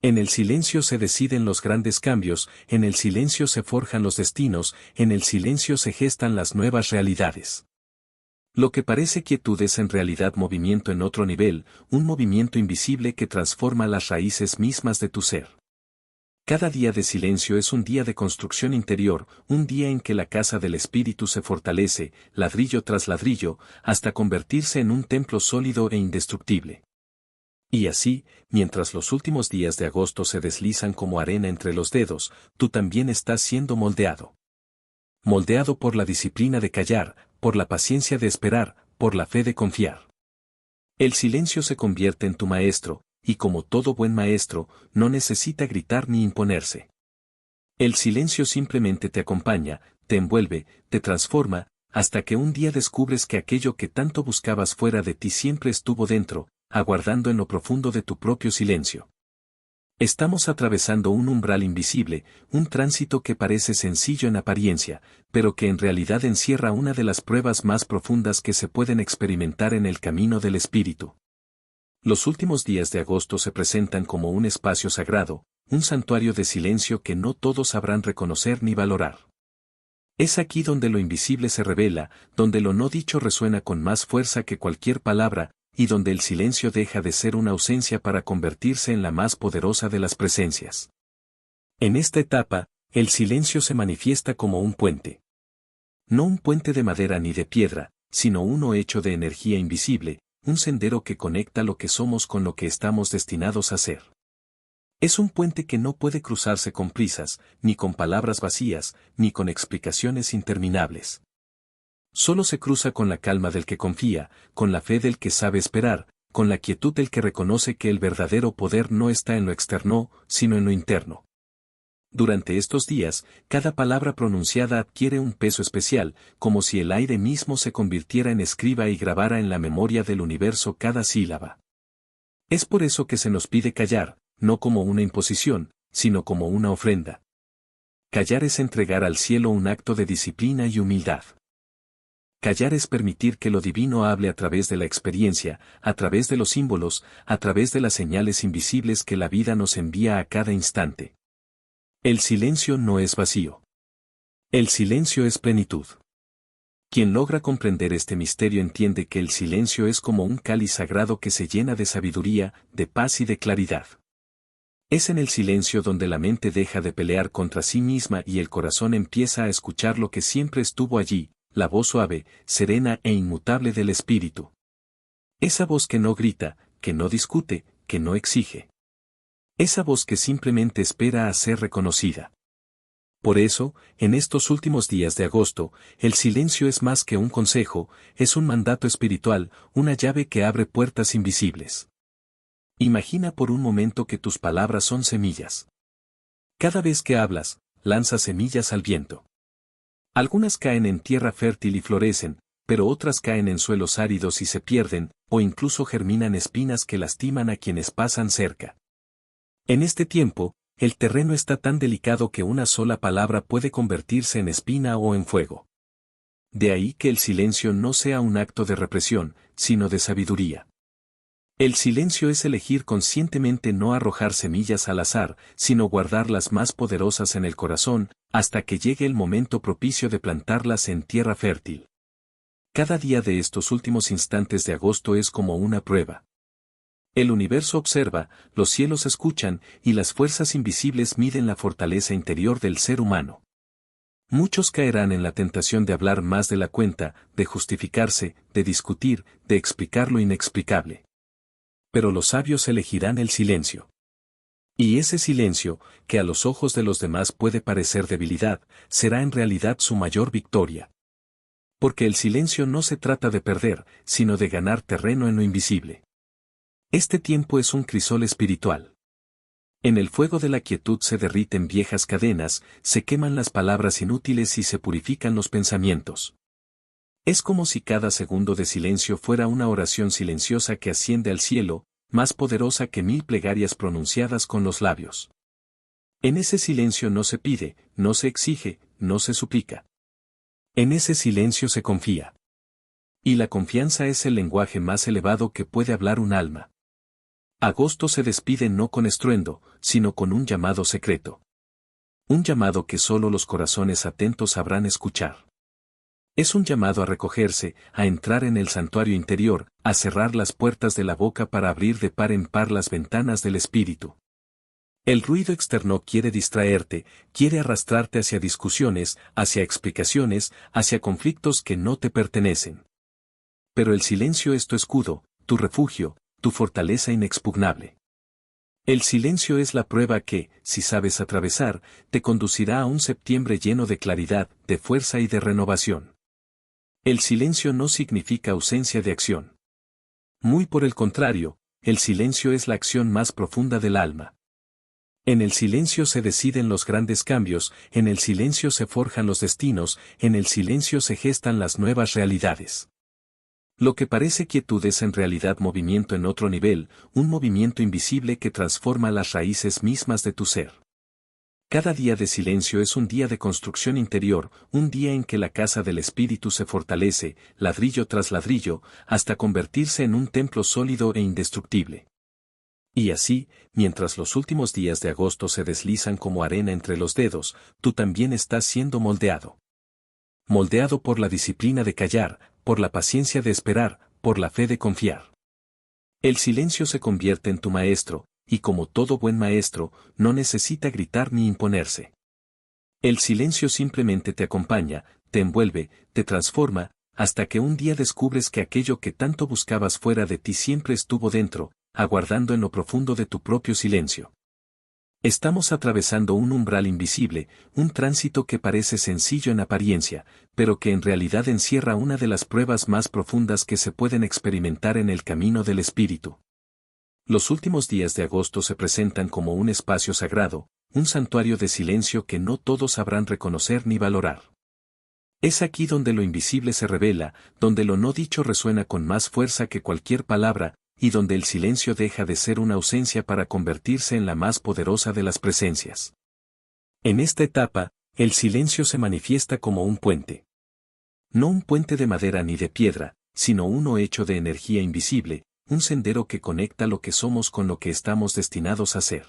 En el silencio se deciden los grandes cambios, en el silencio se forjan los destinos, en el silencio se gestan las nuevas realidades. Lo que parece quietud es en realidad movimiento en otro nivel, un movimiento invisible que transforma las raíces mismas de tu ser. Cada día de silencio es un día de construcción interior, un día en que la casa del espíritu se fortalece, ladrillo tras ladrillo, hasta convertirse en un templo sólido e indestructible. Y así, mientras los últimos días de agosto se deslizan como arena entre los dedos, tú también estás siendo moldeado. Moldeado por la disciplina de callar, por la paciencia de esperar, por la fe de confiar. El silencio se convierte en tu maestro, y como todo buen maestro, no necesita gritar ni imponerse. El silencio simplemente te acompaña, te envuelve, te transforma, hasta que un día descubres que aquello que tanto buscabas fuera de ti siempre estuvo dentro, aguardando en lo profundo de tu propio silencio. Estamos atravesando un umbral invisible, un tránsito que parece sencillo en apariencia, pero que en realidad encierra una de las pruebas más profundas que se pueden experimentar en el camino del espíritu. Los últimos días de agosto se presentan como un espacio sagrado, un santuario de silencio que no todos sabrán reconocer ni valorar. Es aquí donde lo invisible se revela, donde lo no dicho resuena con más fuerza que cualquier palabra, y donde el silencio deja de ser una ausencia para convertirse en la más poderosa de las presencias. En esta etapa, el silencio se manifiesta como un puente. No un puente de madera ni de piedra, sino uno hecho de energía invisible, un sendero que conecta lo que somos con lo que estamos destinados a ser. Es un puente que no puede cruzarse con prisas, ni con palabras vacías, ni con explicaciones interminables. Solo se cruza con la calma del que confía, con la fe del que sabe esperar, con la quietud del que reconoce que el verdadero poder no está en lo externo, sino en lo interno. Durante estos días, cada palabra pronunciada adquiere un peso especial, como si el aire mismo se convirtiera en escriba y grabara en la memoria del universo cada sílaba. Es por eso que se nos pide callar, no como una imposición, sino como una ofrenda. Callar es entregar al cielo un acto de disciplina y humildad. Callar es permitir que lo divino hable a través de la experiencia, a través de los símbolos, a través de las señales invisibles que la vida nos envía a cada instante. El silencio no es vacío. El silencio es plenitud. Quien logra comprender este misterio entiende que el silencio es como un cáliz sagrado que se llena de sabiduría, de paz y de claridad. Es en el silencio donde la mente deja de pelear contra sí misma y el corazón empieza a escuchar lo que siempre estuvo allí, la voz suave, serena e inmutable del espíritu. Esa voz que no grita, que no discute, que no exige. Esa voz que simplemente espera a ser reconocida. Por eso, en estos últimos días de agosto, el silencio es más que un consejo, es un mandato espiritual, una llave que abre puertas invisibles. Imagina por un momento que tus palabras son semillas. Cada vez que hablas, lanzas semillas al viento. Algunas caen en tierra fértil y florecen, pero otras caen en suelos áridos y se pierden, o incluso germinan espinas que lastiman a quienes pasan cerca. En este tiempo, el terreno está tan delicado que una sola palabra puede convertirse en espina o en fuego. De ahí que el silencio no sea un acto de represión, sino de sabiduría. El silencio es elegir conscientemente no arrojar semillas al azar, sino guardar las más poderosas en el corazón, hasta que llegue el momento propicio de plantarlas en tierra fértil. Cada día de estos últimos instantes de agosto es como una prueba. El universo observa, los cielos escuchan, y las fuerzas invisibles miden la fortaleza interior del ser humano. Muchos caerán en la tentación de hablar más de la cuenta, de justificarse, de discutir, de explicar lo inexplicable. Pero los sabios elegirán el silencio. Y ese silencio, que a los ojos de los demás puede parecer debilidad, será en realidad su mayor victoria. Porque el silencio no se trata de perder, sino de ganar terreno en lo invisible. Este tiempo es un crisol espiritual. En el fuego de la quietud se derriten viejas cadenas, se queman las palabras inútiles y se purifican los pensamientos. Es como si cada segundo de silencio fuera una oración silenciosa que asciende al cielo, más poderosa que 1000 plegarias pronunciadas con los labios. En ese silencio no se pide, no se exige, no se suplica. En ese silencio se confía. Y la confianza es el lenguaje más elevado que puede hablar un alma. Agosto se despide no con estruendo, sino con un llamado secreto. Un llamado que solo los corazones atentos sabrán escuchar. Es un llamado a recogerse, a entrar en el santuario interior, a cerrar las puertas de la boca para abrir de par en par las ventanas del espíritu. El ruido externo quiere distraerte, quiere arrastrarte hacia discusiones, hacia explicaciones, hacia conflictos que no te pertenecen. Pero el silencio es tu escudo, tu refugio, tu fortaleza inexpugnable. El silencio es la prueba que, si sabes atravesar, te conducirá a un septiembre lleno de claridad, de fuerza y de renovación. El silencio no significa ausencia de acción. Muy por el contrario, el silencio es la acción más profunda del alma. En el silencio se deciden los grandes cambios, en el silencio se forjan los destinos, en el silencio se gestan las nuevas realidades. Lo que parece quietud es en realidad movimiento en otro nivel, un movimiento invisible que transforma las raíces mismas de tu ser. Cada día de silencio es un día de construcción interior, un día en que la casa del espíritu se fortalece, ladrillo tras ladrillo, hasta convertirse en un templo sólido e indestructible. Y así, mientras los últimos días de agosto se deslizan como arena entre los dedos, tú también estás siendo moldeado. Moldeado por la disciplina de callar, por la paciencia de esperar, por la fe de confiar. El silencio se convierte en tu maestro, y como todo buen maestro, no necesita gritar ni imponerse. El silencio simplemente te acompaña, te envuelve, te transforma, hasta que un día descubres que aquello que tanto buscabas fuera de ti siempre estuvo dentro, aguardando en lo profundo de tu propio silencio. Estamos atravesando un umbral invisible, un tránsito que parece sencillo en apariencia, pero que en realidad encierra una de las pruebas más profundas que se pueden experimentar en el camino del espíritu. Los últimos días de agosto se presentan como un espacio sagrado, un santuario de silencio que no todos sabrán reconocer ni valorar. Es aquí donde lo invisible se revela, donde lo no dicho resuena con más fuerza que cualquier palabra, y donde el silencio deja de ser una ausencia para convertirse en la más poderosa de las presencias. En esta etapa, el silencio se manifiesta como un puente. No un puente de madera ni de piedra, sino uno hecho de energía invisible, un sendero que conecta lo que somos con lo que estamos destinados a ser.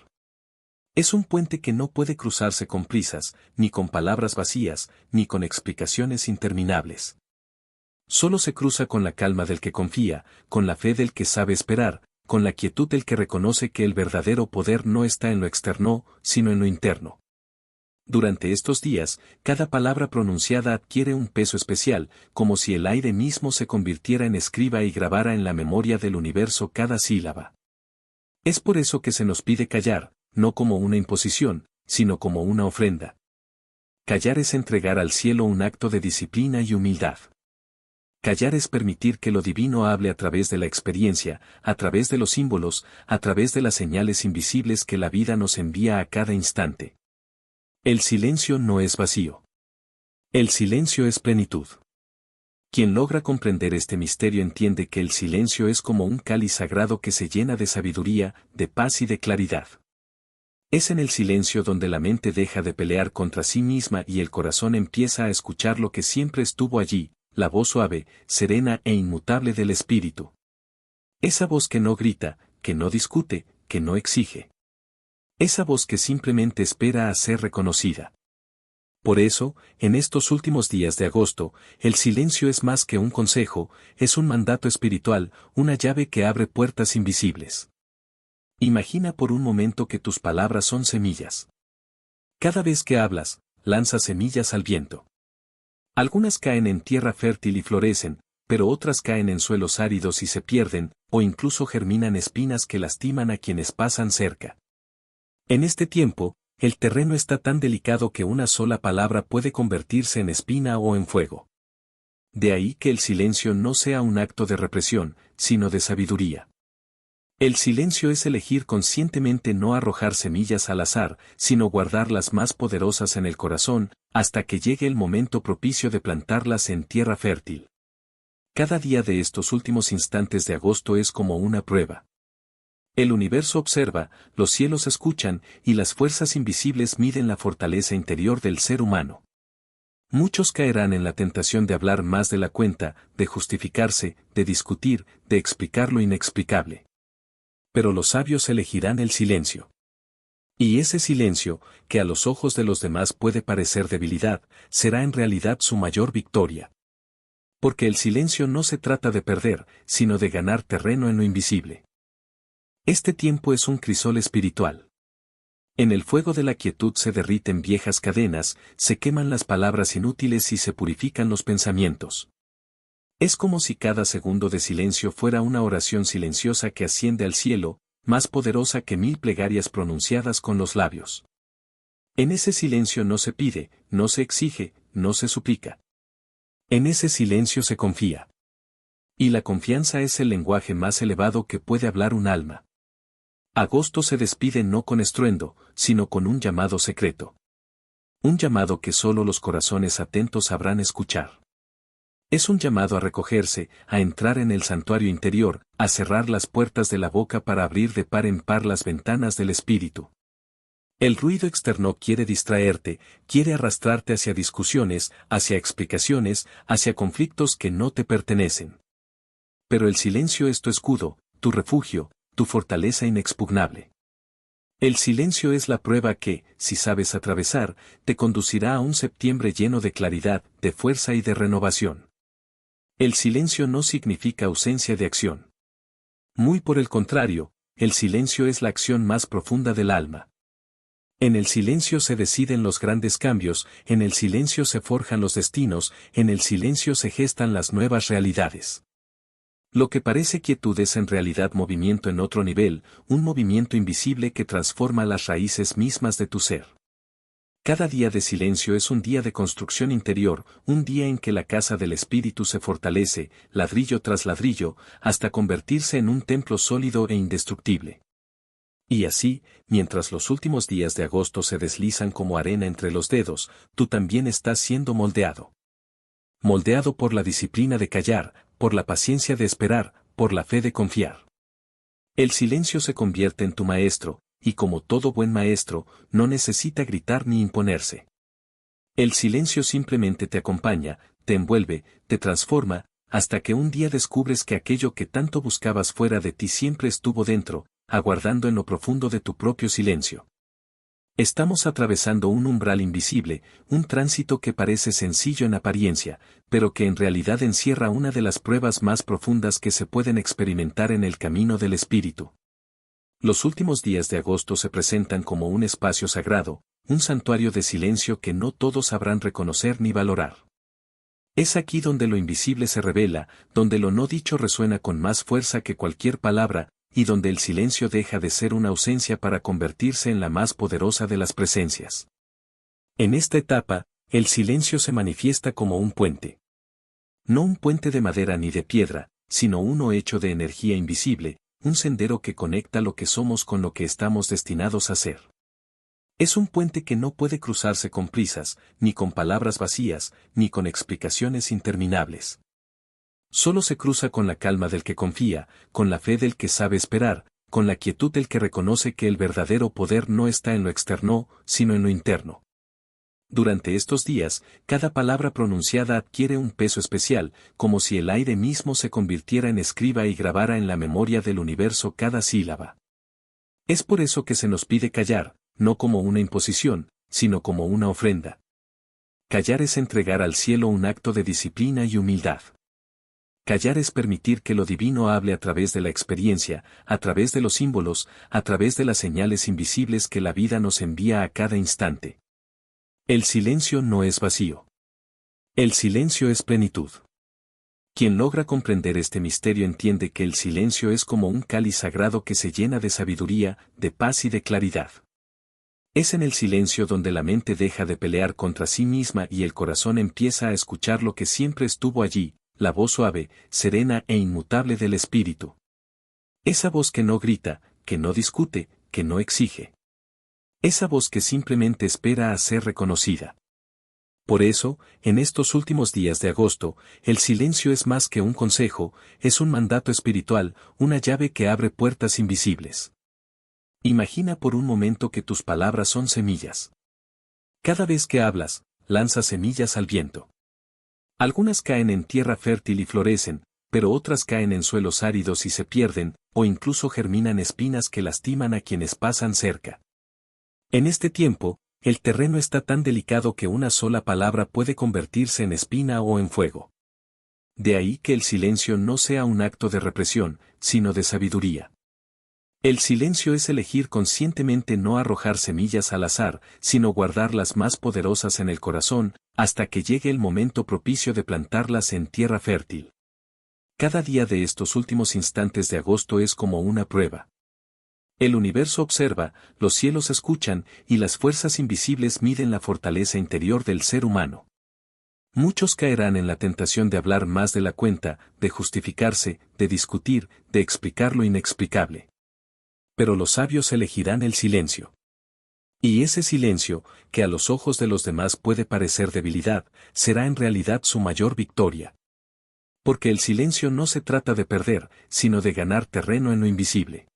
Es un puente que no puede cruzarse con prisas, ni con palabras vacías, ni con explicaciones interminables. Solo se cruza con la calma del que confía, con la fe del que sabe esperar, con la quietud del que reconoce que el verdadero poder no está en lo externo, sino en lo interno. Durante estos días, cada palabra pronunciada adquiere un peso especial, como si el aire mismo se convirtiera en escriba y grabara en la memoria del universo cada sílaba. Es por eso que se nos pide callar, no como una imposición, sino como una ofrenda. Callar es entregar al cielo un acto de disciplina y humildad. Callar es permitir que lo divino hable a través de la experiencia, a través de los símbolos, a través de las señales invisibles que la vida nos envía a cada instante. El silencio no es vacío. El silencio es plenitud. Quien logra comprender este misterio entiende que el silencio es como un cáliz sagrado que se llena de sabiduría, de paz y de claridad. Es en el silencio donde la mente deja de pelear contra sí misma y el corazón empieza a escuchar lo que siempre estuvo allí, la voz suave, serena e inmutable del espíritu. Esa voz que no grita, que no discute, que no exige. Esa voz que simplemente espera a ser reconocida. Por eso, en estos últimos días de agosto, el silencio es más que un consejo, es un mandato espiritual, una llave que abre puertas invisibles. Imagina por un momento que tus palabras son semillas. Cada vez que hablas, lanzas semillas al viento. Algunas caen en tierra fértil y florecen, pero otras caen en suelos áridos y se pierden, o incluso germinan espinas que lastiman a quienes pasan cerca. En este tiempo, el terreno está tan delicado que una sola palabra puede convertirse en espina o en fuego. De ahí que el silencio no sea un acto de represión, sino de sabiduría. El silencio es elegir conscientemente no arrojar semillas al azar, sino guardar las más poderosas en el corazón, hasta que llegue el momento propicio de plantarlas en tierra fértil. Cada día de estos últimos instantes de agosto es como una prueba. El universo observa, los cielos escuchan, y las fuerzas invisibles miden la fortaleza interior del ser humano. Muchos caerán en la tentación de hablar más de la cuenta, de justificarse, de discutir, de explicar lo inexplicable. Pero los sabios elegirán el silencio. Y ese silencio, que a los ojos de los demás puede parecer debilidad, será en realidad su mayor victoria. Porque el silencio no se trata de perder, sino de ganar terreno en lo invisible. Este tiempo es un crisol espiritual. En el fuego de la quietud se derriten viejas cadenas, se queman las palabras inútiles y se purifican los pensamientos. Es como si cada segundo de silencio fuera una oración silenciosa que asciende al cielo, más poderosa que 1000 plegarias pronunciadas con los labios. En ese silencio no se pide, no se exige, no se suplica. En ese silencio se confía. Y la confianza es el lenguaje más elevado que puede hablar un alma. Agosto se despide no con estruendo, sino con un llamado secreto. Un llamado que solo los corazones atentos sabrán escuchar. Es un llamado a recogerse, a entrar en el santuario interior, a cerrar las puertas de la boca para abrir de par en par las ventanas del espíritu. El ruido externo quiere distraerte, quiere arrastrarte hacia discusiones, hacia explicaciones, hacia conflictos que no te pertenecen. Pero el silencio es tu escudo, tu refugio, tu fortaleza inexpugnable. El silencio es la prueba que, si sabes atravesar, te conducirá a un septiembre lleno de claridad, de fuerza y de renovación. El silencio no significa ausencia de acción. Muy por el contrario, el silencio es la acción más profunda del alma. En el silencio se deciden los grandes cambios, en el silencio se forjan los destinos, en el silencio se gestan las nuevas realidades. Lo que parece quietud es en realidad movimiento en otro nivel, un movimiento invisible que transforma las raíces mismas de tu ser. Cada día de silencio es un día de construcción interior, un día en que la casa del espíritu se fortalece, ladrillo tras ladrillo, hasta convertirse en un templo sólido e indestructible. Y así, mientras los últimos días de agosto se deslizan como arena entre los dedos, tú también estás siendo moldeado. Moldeado por la disciplina de callar, por la paciencia de esperar, por la fe de confiar. El silencio se convierte en tu maestro, y como todo buen maestro, no necesita gritar ni imponerse. El silencio simplemente te acompaña, te envuelve, te transforma, hasta que un día descubres que aquello que tanto buscabas fuera de ti siempre estuvo dentro, aguardando en lo profundo de tu propio silencio. Estamos atravesando un umbral invisible, un tránsito que parece sencillo en apariencia, pero que en realidad encierra una de las pruebas más profundas que se pueden experimentar en el camino del espíritu. Los últimos días de agosto se presentan como un espacio sagrado, un santuario de silencio que no todos sabrán reconocer ni valorar. Es aquí donde lo invisible se revela, donde lo no dicho resuena con más fuerza que cualquier palabra, y donde el silencio deja de ser una ausencia para convertirse en la más poderosa de las presencias. En esta etapa, el silencio se manifiesta como un puente. No un puente de madera ni de piedra, sino uno hecho de energía invisible, un sendero que conecta lo que somos con lo que estamos destinados a ser. Es un puente que no puede cruzarse con prisas, ni con palabras vacías, ni con explicaciones interminables. Solo se cruza con la calma del que confía, con la fe del que sabe esperar, con la quietud del que reconoce que el verdadero poder no está en lo externo, sino en lo interno. Durante estos días, cada palabra pronunciada adquiere un peso especial, como si el aire mismo se convirtiera en escriba y grabara en la memoria del universo cada sílaba. Es por eso que se nos pide callar, no como una imposición, sino como una ofrenda. Callar es entregar al cielo un acto de disciplina y humildad. Callar es permitir que lo divino hable a través de la experiencia, a través de los símbolos, a través de las señales invisibles que la vida nos envía a cada instante. El silencio no es vacío. El silencio es plenitud. Quien logra comprender este misterio entiende que el silencio es como un cáliz sagrado que se llena de sabiduría, de paz y de claridad. Es en el silencio donde la mente deja de pelear contra sí misma y el corazón empieza a escuchar lo que siempre estuvo allí, la voz suave, serena e inmutable del espíritu. Esa voz que no grita, que no discute, que no exige. Esa voz que simplemente espera a ser reconocida. Por eso, en estos últimos días de agosto, el silencio es más que un consejo, es un mandato espiritual, una llave que abre puertas invisibles. Imagina por un momento que tus palabras son semillas. Cada vez que hablas, lanzas semillas al viento. Algunas caen en tierra fértil y florecen, pero otras caen en suelos áridos y se pierden, o incluso germinan espinas que lastiman a quienes pasan cerca. En este tiempo, el terreno está tan delicado que una sola palabra puede convertirse en espina o en fuego. De ahí que el silencio no sea un acto de represión, sino de sabiduría. El silencio es elegir conscientemente no arrojar semillas al azar, sino guardar las más poderosas en el corazón, hasta que llegue el momento propicio de plantarlas en tierra fértil. Cada día de estos últimos instantes de agosto es como una prueba. El universo observa, los cielos escuchan, y las fuerzas invisibles miden la fortaleza interior del ser humano. Muchos caerán en la tentación de hablar más de la cuenta, de justificarse, de discutir, de explicar lo inexplicable. Pero los sabios elegirán el silencio. Y ese silencio, que a los ojos de los demás puede parecer debilidad, será en realidad su mayor victoria. Porque el silencio no se trata de perder, sino de ganar terreno en lo invisible.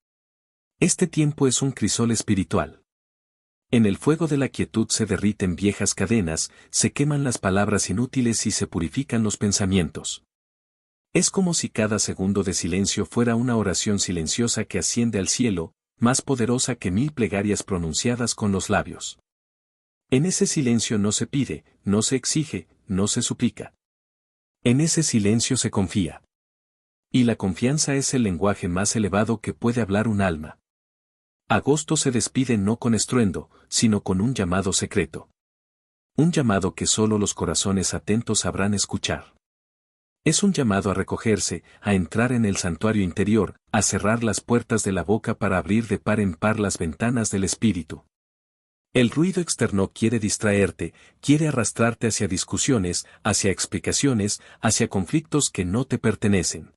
Este tiempo es un crisol espiritual. En el fuego de la quietud se derriten viejas cadenas, se queman las palabras inútiles y se purifican los pensamientos. Es como si cada segundo de silencio fuera una oración silenciosa que asciende al cielo, más poderosa que 1000 plegarias pronunciadas con los labios. En ese silencio no se pide, no se exige, no se suplica. En ese silencio se confía. Y la confianza es el lenguaje más elevado que puede hablar un alma. Agosto se despide no con estruendo, sino con un llamado secreto. Un llamado que solo los corazones atentos sabrán escuchar. Es un llamado a recogerse, a entrar en el santuario interior, a cerrar las puertas de la boca para abrir de par en par las ventanas del espíritu. El ruido externo quiere distraerte, quiere arrastrarte hacia discusiones, hacia explicaciones, hacia conflictos que no te pertenecen.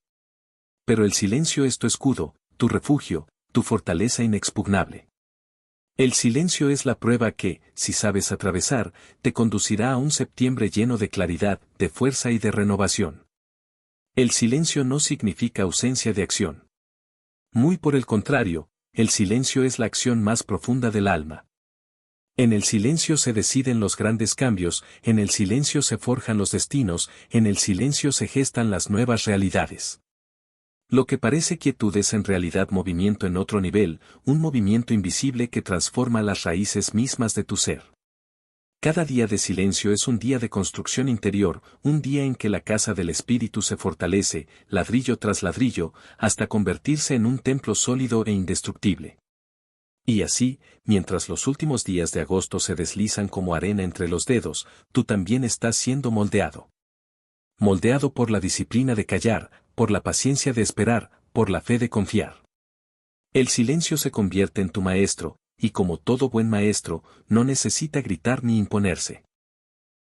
Pero el silencio es tu escudo, tu refugio, tu fortaleza inexpugnable. El silencio es la prueba que, si sabes atravesar, te conducirá a un septiembre lleno de claridad, de fuerza y de renovación. El silencio no significa ausencia de acción. Muy por el contrario, el silencio es la acción más profunda del alma. En el silencio se deciden los grandes cambios, en el silencio se forjan los destinos, en el silencio se gestan las nuevas realidades. Lo que parece quietud es en realidad movimiento en otro nivel, un movimiento invisible que transforma las raíces mismas de tu ser. Cada día de silencio es un día de construcción interior, un día en que la casa del espíritu se fortalece, ladrillo tras ladrillo, hasta convertirse en un templo sólido e indestructible. Y así, mientras los últimos días de agosto se deslizan como arena entre los dedos, tú también estás siendo moldeado. Moldeado por la disciplina de callar, por la paciencia de esperar, por la fe de confiar. El silencio se convierte en tu maestro, y como todo buen maestro, no necesita gritar ni imponerse.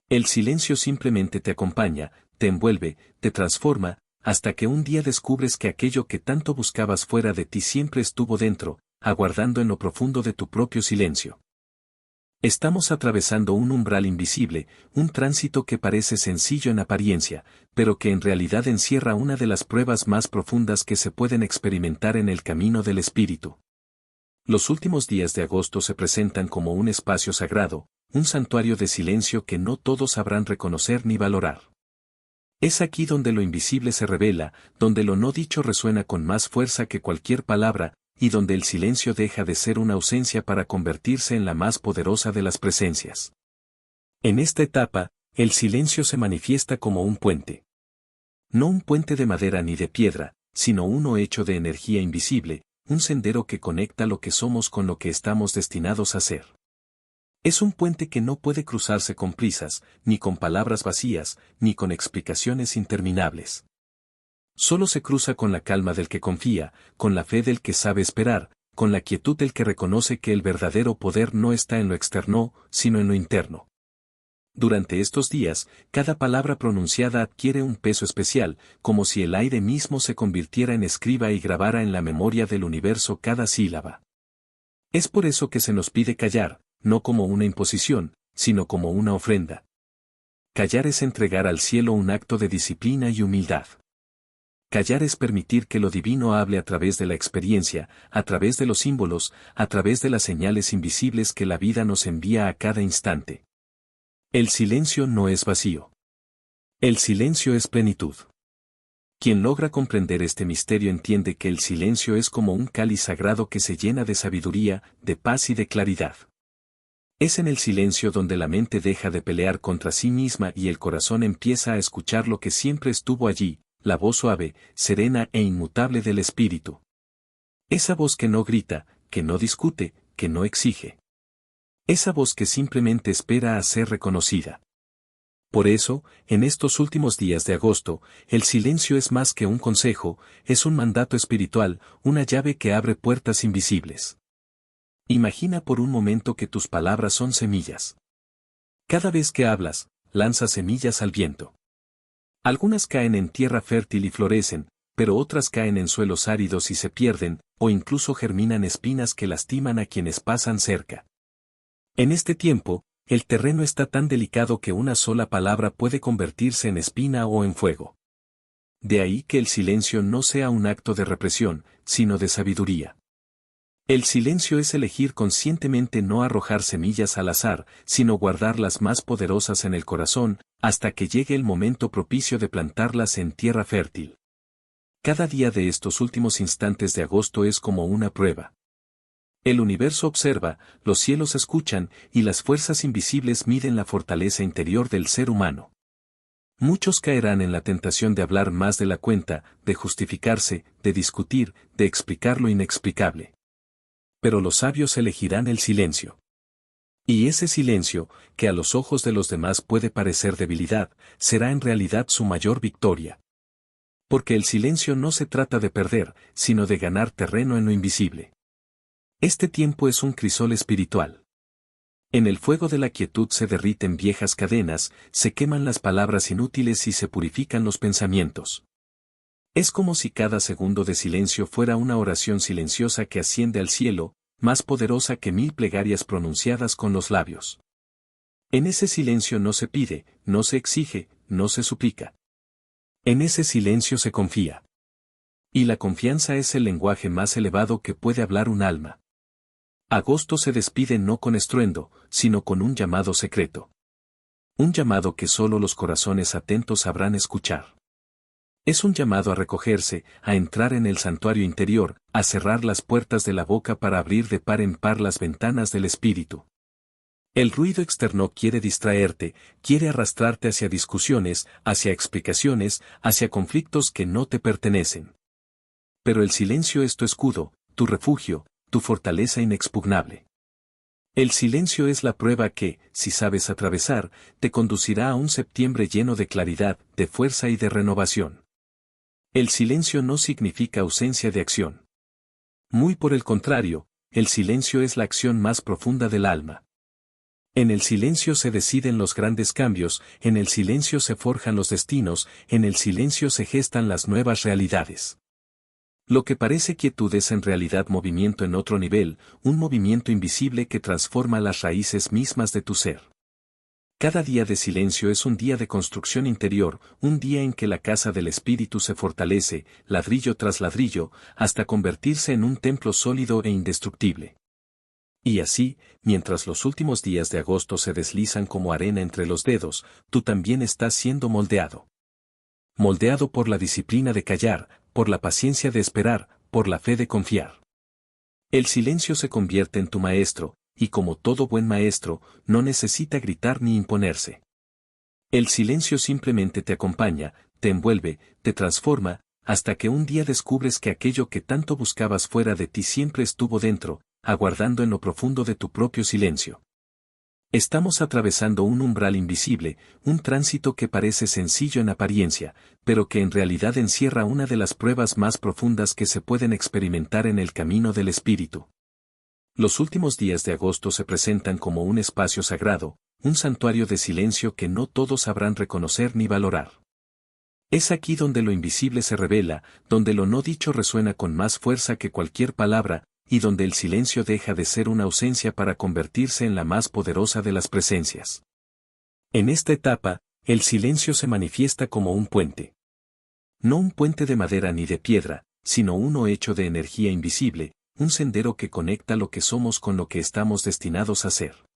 El silencio simplemente te acompaña, te envuelve, te transforma, hasta que un día descubres que aquello que tanto buscabas fuera de ti siempre estuvo dentro, aguardando en lo profundo de tu propio silencio. Estamos atravesando un umbral invisible, un tránsito que parece sencillo en apariencia, pero que en realidad encierra una de las pruebas más profundas que se pueden experimentar en el camino del espíritu. Los últimos días de agosto se presentan como un espacio sagrado, un santuario de silencio que no todos sabrán reconocer ni valorar. Es aquí donde lo invisible se revela, donde lo no dicho resuena con más fuerza que cualquier palabra, y donde el silencio deja de ser una ausencia para convertirse en la más poderosa de las presencias. En esta etapa, el silencio se manifiesta como un puente. No un puente de madera ni de piedra, sino uno hecho de energía invisible, un sendero que conecta lo que somos con lo que estamos destinados a ser. Es un puente que no puede cruzarse con prisas, ni con palabras vacías, ni con explicaciones interminables. Solo se cruza con la calma del que confía, con la fe del que sabe esperar, con la quietud del que reconoce que el verdadero poder no está en lo externo, sino en lo interno. Durante estos días, cada palabra pronunciada adquiere un peso especial, como si el aire mismo se convirtiera en escriba y grabara en la memoria del universo cada sílaba. Es por eso que se nos pide callar, no como una imposición, sino como una ofrenda. Callar es entregar al cielo un acto de disciplina y humildad. Callar es permitir que lo divino hable a través de la experiencia, a través de los símbolos, a través de las señales invisibles que la vida nos envía a cada instante. El silencio no es vacío. El silencio es plenitud. Quien logra comprender este misterio entiende que el silencio es como un cáliz sagrado que se llena de sabiduría, de paz y de claridad. Es en el silencio donde la mente deja de pelear contra sí misma y el corazón empieza a escuchar lo que siempre estuvo allí, la voz suave, serena e inmutable del espíritu. Esa voz que no grita, que no discute, que no exige. Esa voz que simplemente espera a ser reconocida. Por eso, en estos últimos días de agosto, el silencio es más que un consejo, es un mandato espiritual, una llave que abre puertas invisibles. Imagina por un momento que tus palabras son semillas. Cada vez que hablas, lanzas semillas al viento. Algunas caen en tierra fértil y florecen, pero otras caen en suelos áridos y se pierden, o incluso germinan espinas que lastiman a quienes pasan cerca. En este tiempo, el terreno está tan delicado que una sola palabra puede convertirse en espina o en fuego. De ahí que el silencio no sea un acto de represión, sino de sabiduría. El silencio es elegir conscientemente no arrojar semillas al azar, sino guardar las más poderosas en el corazón, hasta que llegue el momento propicio de plantarlas en tierra fértil. Cada día de estos últimos instantes de agosto es como una prueba. El universo observa, los cielos escuchan, y las fuerzas invisibles miden la fortaleza interior del ser humano. Muchos caerán en la tentación de hablar más de la cuenta, de justificarse, de discutir, de explicar lo inexplicable. Pero los sabios elegirán el silencio. Y ese silencio, que a los ojos de los demás puede parecer debilidad, será en realidad su mayor victoria. Porque el silencio no se trata de perder, sino de ganar terreno en lo invisible. Este tiempo es un crisol espiritual. En el fuego de la quietud se derriten viejas cadenas, se queman las palabras inútiles y se purifican los pensamientos. Es como si cada segundo de silencio fuera una oración silenciosa que asciende al cielo, más poderosa que 1000 plegarias pronunciadas con los labios. En ese silencio no se pide, no se exige, no se suplica. En ese silencio se confía. Y la confianza es el lenguaje más elevado que puede hablar un alma. Agosto se despide no con estruendo, sino con un llamado secreto. Un llamado que solo los corazones atentos sabrán escuchar. Es un llamado a recogerse, a entrar en el santuario interior, a cerrar las puertas de la boca para abrir de par en par las ventanas del espíritu. El ruido externo quiere distraerte, quiere arrastrarte hacia discusiones, hacia explicaciones, hacia conflictos que no te pertenecen. Pero el silencio es tu escudo, tu refugio, tu fortaleza inexpugnable. El silencio es la prueba que, si sabes atravesar, te conducirá a un septiembre lleno de claridad, de fuerza y de renovación. El silencio no significa ausencia de acción. Muy por el contrario, el silencio es la acción más profunda del alma. En el silencio se deciden los grandes cambios, en el silencio se forjan los destinos, en el silencio se gestan las nuevas realidades. Lo que parece quietud es en realidad movimiento en otro nivel, un movimiento invisible que transforma las raíces mismas de tu ser. Cada día de silencio es un día de construcción interior, un día en que la casa del espíritu se fortalece, ladrillo tras ladrillo, hasta convertirse en un templo sólido e indestructible. Y así, mientras los últimos días de agosto se deslizan como arena entre los dedos, tú también estás siendo moldeado. Moldeado por la disciplina de callar, por la paciencia de esperar, por la fe de confiar. El silencio se convierte en tu maestro, y como todo buen maestro, no necesita gritar ni imponerse. El silencio simplemente te acompaña, te envuelve, te transforma, hasta que un día descubres que aquello que tanto buscabas fuera de ti siempre estuvo dentro, aguardando en lo profundo de tu propio silencio. Estamos atravesando un umbral invisible, un tránsito que parece sencillo en apariencia, pero que en realidad encierra una de las pruebas más profundas que se pueden experimentar en el camino del espíritu. Los últimos días de agosto se presentan como un espacio sagrado, un santuario de silencio que no todos sabrán reconocer ni valorar. Es aquí donde lo invisible se revela, donde lo no dicho resuena con más fuerza que cualquier palabra, y donde el silencio deja de ser una ausencia para convertirse en la más poderosa de las presencias. En esta etapa, el silencio se manifiesta como un puente. No un puente de madera ni de piedra, sino uno hecho de energía invisible, un sendero que conecta lo que somos con lo que estamos destinados a ser.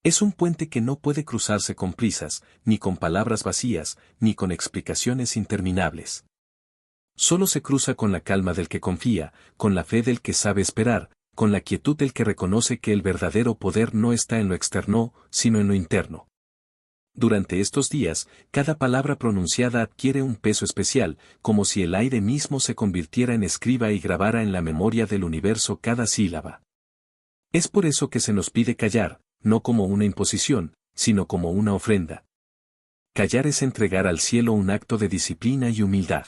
Es un puente que no puede cruzarse con prisas, ni con palabras vacías, ni con explicaciones interminables. Solo se cruza con la calma del que confía, con la fe del que sabe esperar, con la quietud del que reconoce que el verdadero poder no está en lo externo, sino en lo interno. Durante estos días, cada palabra pronunciada adquiere un peso especial, como si el aire mismo se convirtiera en escriba y grabara en la memoria del universo cada sílaba. Es por eso que se nos pide callar, no como una imposición, sino como una ofrenda. Callar es entregar al cielo un acto de disciplina y humildad.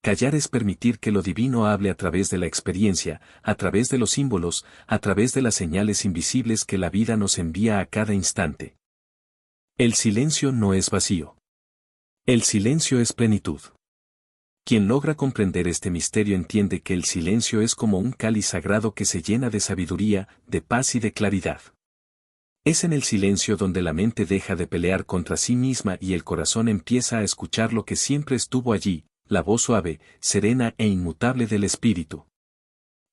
Callar es permitir que lo divino hable a través de la experiencia, a través de los símbolos, a través de las señales invisibles que la vida nos envía a cada instante. El silencio no es vacío. El silencio es plenitud. Quien logra comprender este misterio entiende que el silencio es como un cáliz sagrado que se llena de sabiduría, de paz y de claridad. Es en el silencio donde la mente deja de pelear contra sí misma y el corazón empieza a escuchar lo que siempre estuvo allí, la voz suave, serena e inmutable del espíritu.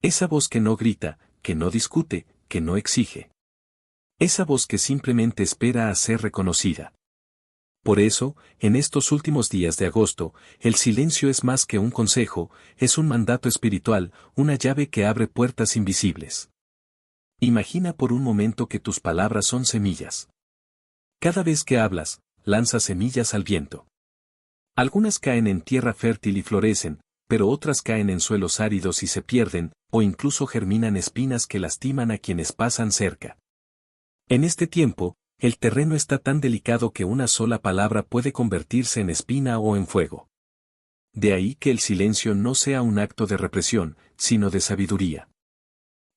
Esa voz que no grita, que no discute, que no exige. Esa voz que simplemente espera a ser reconocida. Por eso, en estos últimos días de agosto, el silencio es más que un consejo, es un mandato espiritual, una llave que abre puertas invisibles. Imagina por un momento que tus palabras son semillas. Cada vez que hablas, lanzas semillas al viento. Algunas caen en tierra fértil y florecen, pero otras caen en suelos áridos y se pierden, o incluso germinan espinas que lastiman a quienes pasan cerca. En este tiempo, el terreno está tan delicado que una sola palabra puede convertirse en espina o en fuego. De ahí que el silencio no sea un acto de represión, sino de sabiduría.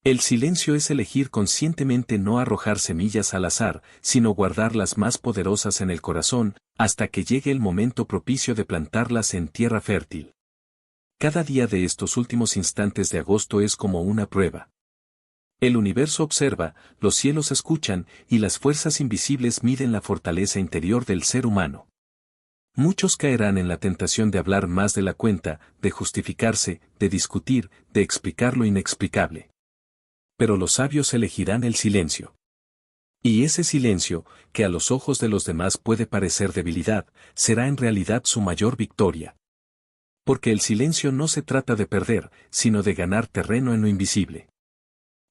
El silencio es elegir conscientemente no arrojar semillas al azar, sino guardar las más poderosas en el corazón, hasta que llegue el momento propicio de plantarlas en tierra fértil. Cada día de estos últimos instantes de agosto es como una prueba. El universo observa, los cielos escuchan, y las fuerzas invisibles miden la fortaleza interior del ser humano. Muchos caerán en la tentación de hablar más de la cuenta, de justificarse, de discutir, de explicar lo inexplicable. Pero los sabios elegirán el silencio. Y ese silencio, que a los ojos de los demás puede parecer debilidad, será en realidad su mayor victoria. Porque el silencio no se trata de perder, sino de ganar terreno en lo invisible.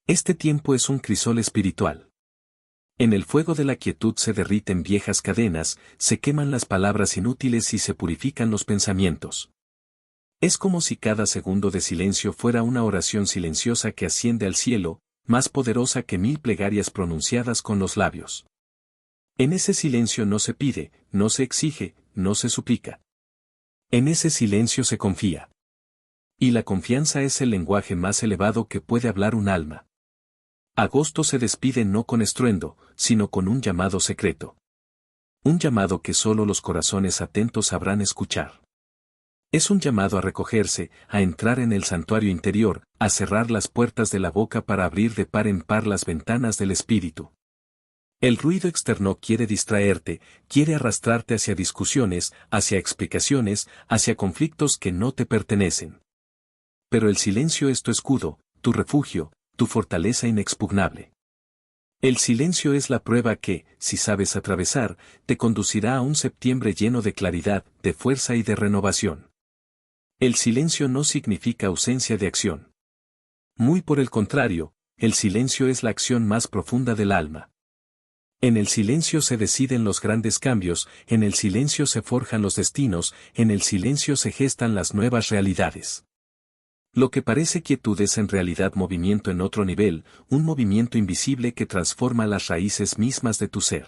Este tiempo es un crisol espiritual. En el fuego de la quietud se derriten viejas cadenas, se queman las palabras inútiles y se purifican los pensamientos. Es como si cada segundo de silencio fuera una oración silenciosa que asciende al cielo, más poderosa que 1000 plegarias pronunciadas con los labios. En ese silencio no se pide, no se exige, no se suplica. En ese silencio se confía. Y la confianza es el lenguaje más elevado que puede hablar un alma. Agosto se despide no con estruendo, sino con un llamado secreto. Un llamado que solo los corazones atentos sabrán escuchar. Es un llamado a recogerse, a entrar en el santuario interior, a cerrar las puertas de la boca para abrir de par en par las ventanas del espíritu. El ruido externo quiere distraerte, quiere arrastrarte hacia discusiones, hacia explicaciones, hacia conflictos que no te pertenecen. Pero el silencio es tu escudo, tu refugio, tu fortaleza inexpugnable. El silencio es la prueba que, si sabes atravesar, te conducirá a un septiembre lleno de claridad, de fuerza y de renovación. El silencio no significa ausencia de acción. Muy por el contrario, el silencio es la acción más profunda del alma. En el silencio se deciden los grandes cambios, en el silencio se forjan los destinos, en el silencio se gestan las nuevas realidades. Lo que parece quietud es en realidad movimiento en otro nivel, un movimiento invisible que transforma las raíces mismas de tu ser.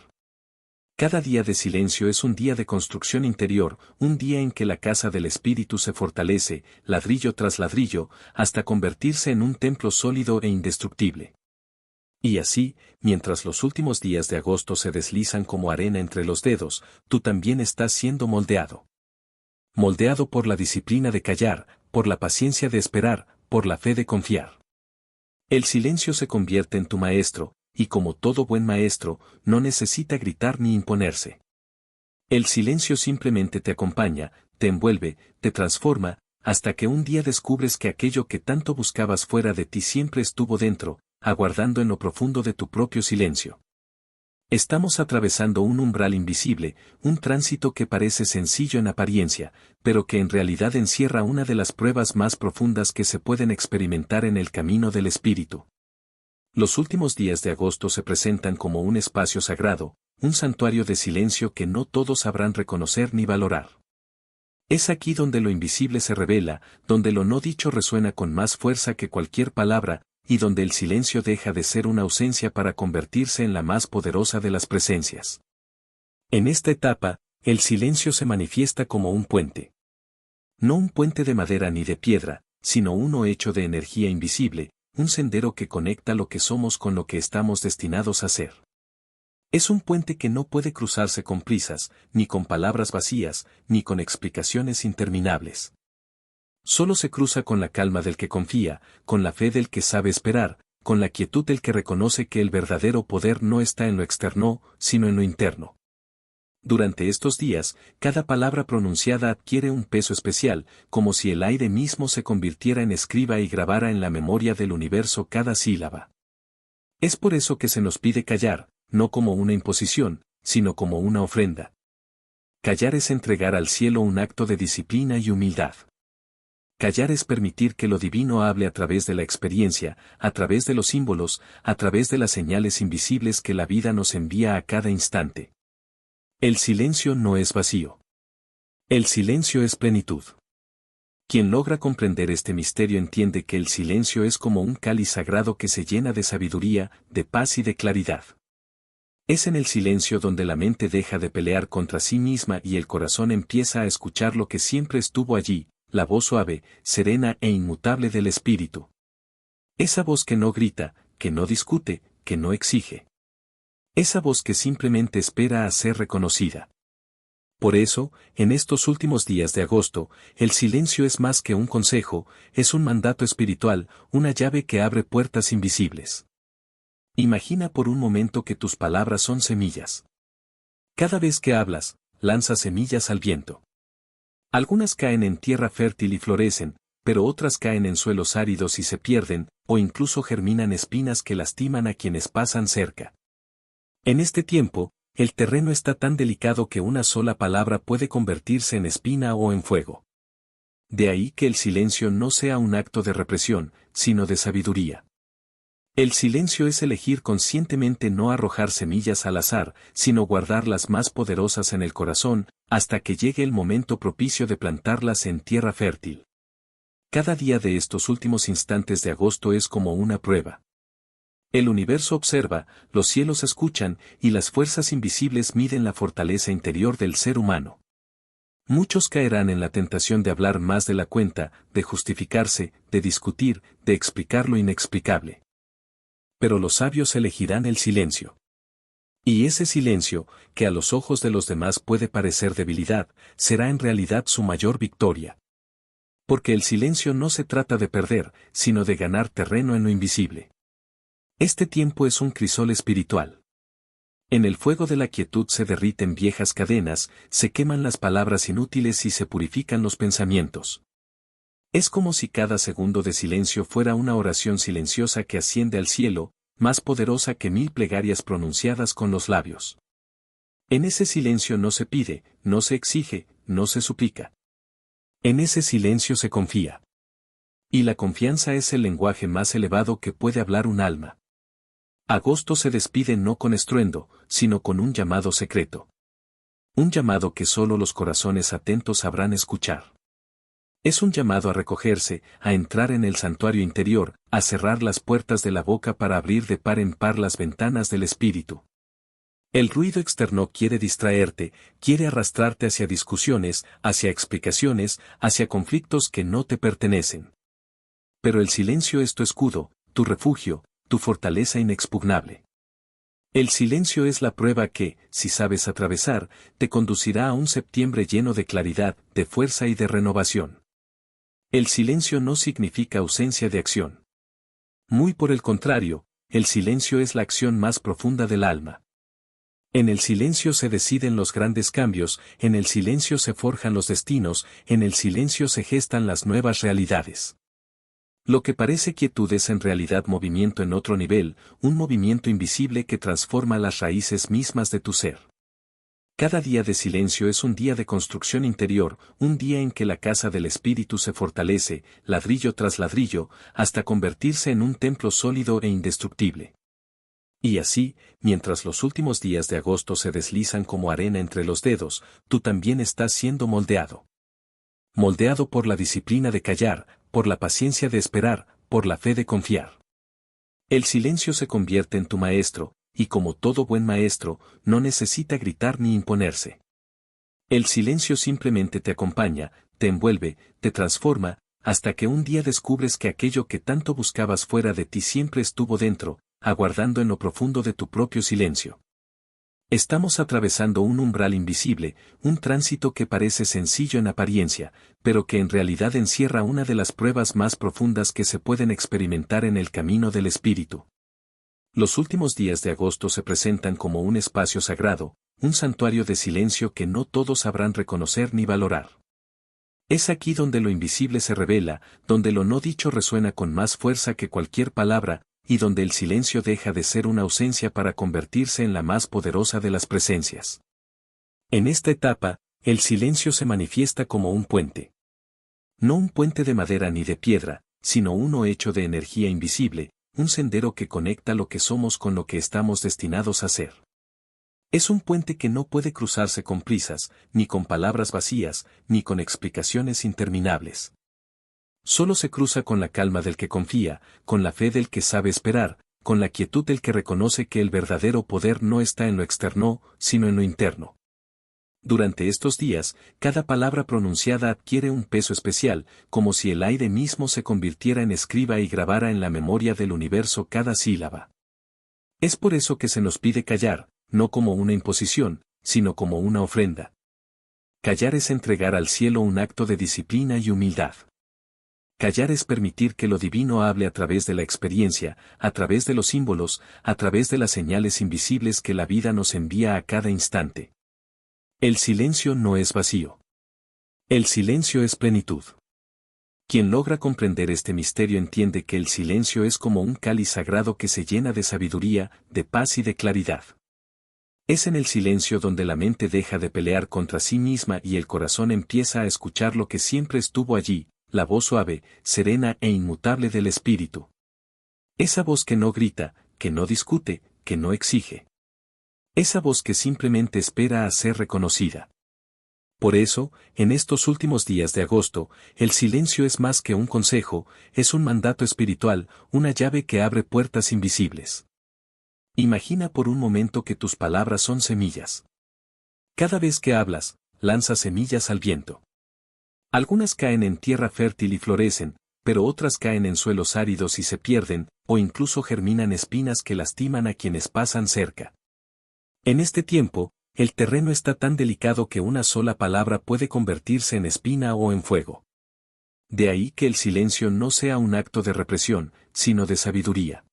Cada día de silencio es un día de construcción interior, un día en que la casa del espíritu se fortalece, ladrillo tras ladrillo, hasta convertirse en un templo sólido e indestructible. Y así, mientras los últimos días de agosto se deslizan como arena entre los dedos, tú también estás siendo moldeado. Moldeado por la disciplina de callar, por la paciencia de esperar, por la fe de confiar. El silencio se convierte en tu maestro, y como todo buen maestro, no necesita gritar ni imponerse. El silencio simplemente te acompaña, te envuelve, te transforma, hasta que un día descubres que aquello que tanto buscabas fuera de ti siempre estuvo dentro, aguardando en lo profundo de tu propio silencio. Estamos atravesando un umbral invisible, un tránsito que parece sencillo en apariencia, pero que en realidad encierra una de las pruebas más profundas que se pueden experimentar en el camino del espíritu. Los últimos días de agosto se presentan como un espacio sagrado, un santuario de silencio que no todos sabrán reconocer ni valorar. Es aquí donde lo invisible se revela, donde lo no dicho resuena con más fuerza que cualquier palabra, y donde el silencio deja de ser una ausencia para convertirse en la más poderosa de las presencias. En esta etapa, el silencio se manifiesta como un puente. No un puente de madera ni de piedra, sino uno hecho de energía invisible, un sendero que conecta lo que somos con lo que estamos destinados a ser. Es un puente que no puede cruzarse con prisas, ni con palabras vacías, ni con explicaciones interminables. Solo se cruza con la calma del que confía, con la fe del que sabe esperar, con la quietud del que reconoce que el verdadero poder no está en lo externo, sino en lo interno. Durante estos días, cada palabra pronunciada adquiere un peso especial, como si el aire mismo se convirtiera en escriba y grabara en la memoria del universo cada sílaba. Es por eso que se nos pide callar, no como una imposición, sino como una ofrenda. Callar es entregar al cielo un acto de disciplina y humildad. Callar es permitir que lo divino hable a través de la experiencia, a través de los símbolos, a través de las señales invisibles que la vida nos envía a cada instante. El silencio no es vacío. El silencio es plenitud. Quien logra comprender este misterio entiende que el silencio es como un cáliz sagrado que se llena de sabiduría, de paz y de claridad. Es en el silencio donde la mente deja de pelear contra sí misma y el corazón empieza a escuchar lo que siempre estuvo allí, la voz suave, serena e inmutable del espíritu. Esa voz que no grita, que no discute, que no exige. Esa voz que simplemente espera a ser reconocida. Por eso, en estos últimos días de agosto, el silencio es más que un consejo, es un mandato espiritual, una llave que abre puertas invisibles. Imagina por un momento que tus palabras son semillas. Cada vez que hablas, lanzas semillas al viento. Algunas caen en tierra fértil y florecen, pero otras caen en suelos áridos y se pierden, o incluso germinan espinas que lastiman a quienes pasan cerca. En este tiempo, el terreno está tan delicado que una sola palabra puede convertirse en espina o en fuego. De ahí que el silencio no sea un acto de represión, sino de sabiduría. El silencio es elegir conscientemente no arrojar semillas al azar, sino guardar las más poderosas en el corazón, hasta que llegue el momento propicio de plantarlas en tierra fértil. Cada día de estos últimos instantes de agosto es como una prueba. El universo observa, los cielos escuchan, y las fuerzas invisibles miden la fortaleza interior del ser humano. Muchos caerán en la tentación de hablar más de la cuenta, de justificarse, de discutir, de explicar lo inexplicable. Pero los sabios elegirán el silencio. Y ese silencio, que a los ojos de los demás puede parecer debilidad, será en realidad su mayor victoria. Porque el silencio no se trata de perder, sino de ganar terreno en lo invisible. Este tiempo es un crisol espiritual. En el fuego de la quietud se derriten viejas cadenas, se queman las palabras inútiles y se purifican los pensamientos. Es como si cada segundo de silencio fuera una oración silenciosa que asciende al cielo, más poderosa que 1000 plegarias pronunciadas con los labios. En ese silencio no se pide, no se exige, no se suplica. En ese silencio se confía. Y la confianza es el lenguaje más elevado que puede hablar un alma. Agosto se despide no con estruendo, sino con un llamado secreto. Un llamado que solo los corazones atentos sabrán escuchar. Es un llamado a recogerse, a entrar en el santuario interior, a cerrar las puertas de la boca para abrir de par en par las ventanas del espíritu. El ruido externo quiere distraerte, quiere arrastrarte hacia discusiones, hacia explicaciones, hacia conflictos que no te pertenecen. Pero el silencio es tu escudo, tu refugio, tu fortaleza inexpugnable. El silencio es la prueba que, si sabes atravesar, te conducirá a un septiembre lleno de claridad, de fuerza y de renovación. El silencio no significa ausencia de acción. Muy por el contrario, el silencio es la acción más profunda del alma. En el silencio se deciden los grandes cambios, en el silencio se forjan los destinos, en el silencio se gestan las nuevas realidades. Lo que parece quietud es en realidad movimiento en otro nivel, un movimiento invisible que transforma las raíces mismas de tu ser. Cada día de silencio es un día de construcción interior, un día en que la casa del espíritu se fortalece, ladrillo tras ladrillo, hasta convertirse en un templo sólido e indestructible. Y así, mientras los últimos días de agosto se deslizan como arena entre los dedos, tú también estás siendo moldeado. Moldeado por la disciplina de callar, por la paciencia de esperar, por la fe de confiar. El silencio se convierte en tu maestro, y como todo buen maestro, no necesita gritar ni imponerse. El silencio simplemente te acompaña, te envuelve, te transforma, hasta que un día descubres que aquello que tanto buscabas fuera de ti siempre estuvo dentro, aguardando en lo profundo de tu propio silencio. Estamos atravesando un umbral invisible, un tránsito que parece sencillo en apariencia, pero que en realidad encierra una de las pruebas más profundas que se pueden experimentar en el camino del espíritu. Los últimos días de agosto se presentan como un espacio sagrado, un santuario de silencio que no todos sabrán reconocer ni valorar. Es aquí donde lo invisible se revela, donde lo no dicho resuena con más fuerza que cualquier palabra, y donde el silencio deja de ser una ausencia para convertirse en la más poderosa de las presencias. En esta etapa, el silencio se manifiesta como un puente. No un puente de madera ni de piedra, sino uno hecho de energía invisible, un sendero que conecta lo que somos con lo que estamos destinados a ser. Es un puente que no puede cruzarse con prisas, ni con palabras vacías, ni con explicaciones interminables. Solo se cruza con la calma del que confía, con la fe del que sabe esperar, con la quietud del que reconoce que el verdadero poder no está en lo externo, sino en lo interno. Durante estos días, cada palabra pronunciada adquiere un peso especial, como si el aire mismo se convirtiera en escriba y grabara en la memoria del universo cada sílaba. Es por eso que se nos pide callar, no como una imposición, sino como una ofrenda. Callar es entregar al cielo un acto de disciplina y humildad. Callar es permitir que lo divino hable a través de la experiencia, a través de los símbolos, a través de las señales invisibles que la vida nos envía a cada instante. El silencio no es vacío. El silencio es plenitud. Quien logra comprender este misterio entiende que el silencio es como un cáliz sagrado que se llena de sabiduría, de paz y de claridad. Es en el silencio donde la mente deja de pelear contra sí misma y el corazón empieza a escuchar lo que siempre estuvo allí, la voz suave, serena e inmutable del espíritu. Esa voz que no grita, que no discute, que no exige. Esa voz que simplemente espera a ser reconocida. Por eso, en estos últimos días de agosto, el silencio es más que un consejo, es un mandato espiritual, una llave que abre puertas invisibles. Imagina por un momento que tus palabras son semillas. Cada vez que hablas, lanzas semillas al viento. Algunas caen en tierra fértil y florecen, pero otras caen en suelos áridos y se pierden, o incluso germinan espinas que lastiman a quienes pasan cerca. En este tiempo, el terreno está tan delicado que una sola palabra puede convertirse en espina o en fuego. De ahí que el silencio no sea un acto de represión, sino de sabiduría.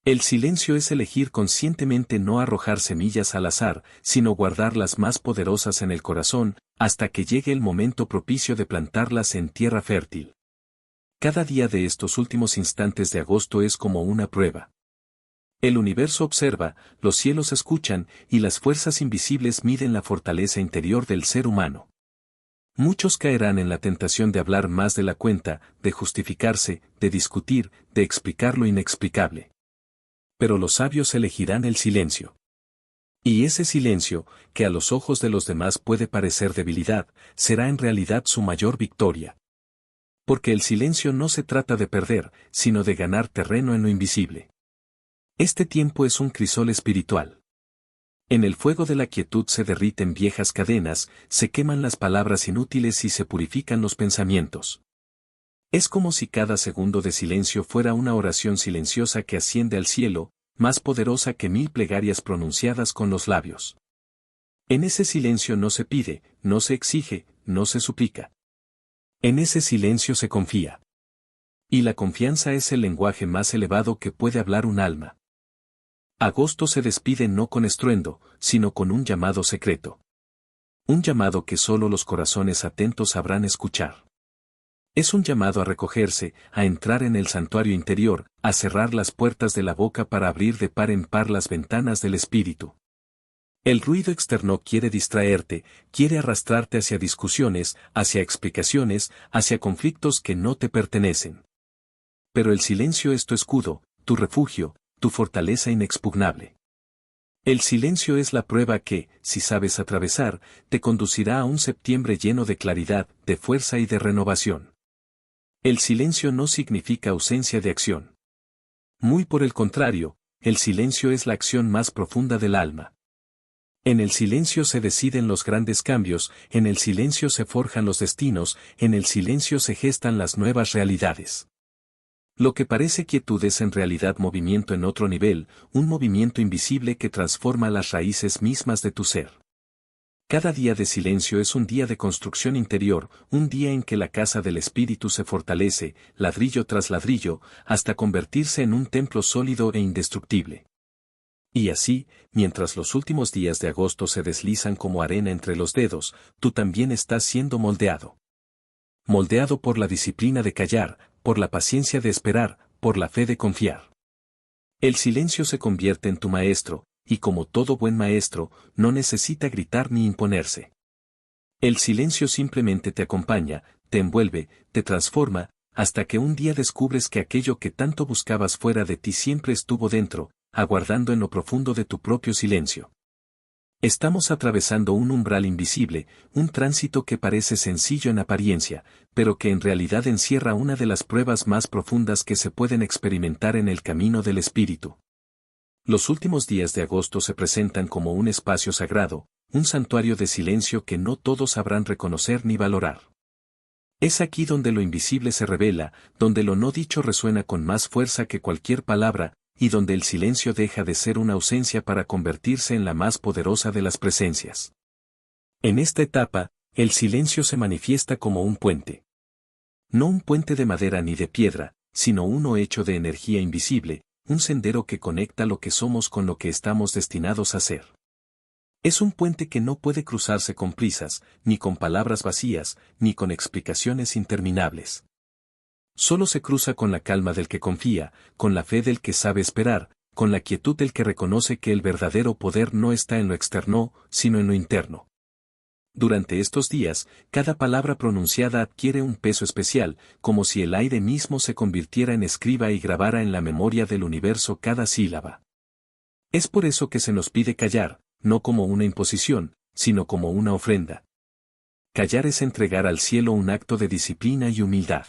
El silencio es elegir conscientemente no arrojar semillas al azar, sino guardar las más poderosas en el corazón, hasta que llegue el momento propicio de plantarlas en tierra fértil. Cada día de estos últimos instantes de agosto es como una prueba. El universo observa, los cielos escuchan, y las fuerzas invisibles miden la fortaleza interior del ser humano. Muchos caerán en la tentación de hablar más de la cuenta, de justificarse, de discutir, de explicar lo inexplicable. Pero los sabios elegirán el silencio. Y ese silencio, que a los ojos de los demás puede parecer debilidad, será en realidad su mayor victoria. Porque el silencio no se trata de perder, sino de ganar terreno en lo invisible. Este tiempo es un crisol espiritual. En el fuego de la quietud se derriten viejas cadenas, se queman las palabras inútiles y se purifican los pensamientos. Es como si cada segundo de silencio fuera una oración silenciosa que asciende al cielo, más poderosa que 1000 plegarias pronunciadas con los labios. En ese silencio no se pide, no se exige, no se suplica. En ese silencio se confía. Y la confianza es el lenguaje más elevado que puede hablar un alma. Agosto se despide no con estruendo, sino con un llamado secreto. Un llamado que solo los corazones atentos sabrán escuchar. Es un llamado a recogerse, a entrar en el santuario interior, a cerrar las puertas de la boca para abrir de par en par las ventanas del espíritu. El ruido externo quiere distraerte, quiere arrastrarte hacia discusiones, hacia explicaciones, hacia conflictos que no te pertenecen. Pero el silencio es tu escudo, tu refugio, tu fortaleza inexpugnable. El silencio es la prueba que, si sabes atravesar, te conducirá a un septiembre lleno de claridad, de fuerza y de renovación. El silencio no significa ausencia de acción. Muy por el contrario, el silencio es la acción más profunda del alma. En el silencio se deciden los grandes cambios, en el silencio se forjan los destinos, en el silencio se gestan las nuevas realidades. Lo que parece quietud es en realidad movimiento en otro nivel, un movimiento invisible que transforma las raíces mismas de tu ser. Cada día de silencio es un día de construcción interior, un día en que la casa del espíritu se fortalece, ladrillo tras ladrillo, hasta convertirse en un templo sólido e indestructible. Y así, mientras los últimos días de agosto se deslizan como arena entre los dedos, tú también estás siendo moldeado. Moldeado por la disciplina de callar, por la paciencia de esperar, por la fe de confiar. El silencio se convierte en tu maestro, y como todo buen maestro, no necesita gritar ni imponerse. El silencio simplemente te acompaña, te envuelve, te transforma, hasta que un día descubres que aquello que tanto buscabas fuera de ti siempre estuvo dentro, aguardando en lo profundo de tu propio silencio. Estamos atravesando un umbral invisible, un tránsito que parece sencillo en apariencia, pero que en realidad encierra una de las pruebas más profundas que se pueden experimentar en el camino del espíritu. Los últimos días de agosto se presentan como un espacio sagrado, un santuario de silencio que no todos sabrán reconocer ni valorar. Es aquí donde lo invisible se revela, donde lo no dicho resuena con más fuerza que cualquier palabra, y donde el silencio deja de ser una ausencia para convertirse en la más poderosa de las presencias. En esta etapa, el silencio se manifiesta como un puente. No un puente de madera ni de piedra, sino uno hecho de energía invisible, un sendero que conecta lo que somos con lo que estamos destinados a ser. Es un puente que no puede cruzarse con prisas, ni con palabras vacías, ni con explicaciones interminables. Solo se cruza con la calma del que confía, con la fe del que sabe esperar, con la quietud del que reconoce que el verdadero poder no está en lo externo, sino en lo interno. Durante estos días, cada palabra pronunciada adquiere un peso especial, como si el aire mismo se convirtiera en escriba y grabara en la memoria del universo cada sílaba. Es por eso que se nos pide callar, no como una imposición, sino como una ofrenda. Callar es entregar al cielo un acto de disciplina y humildad.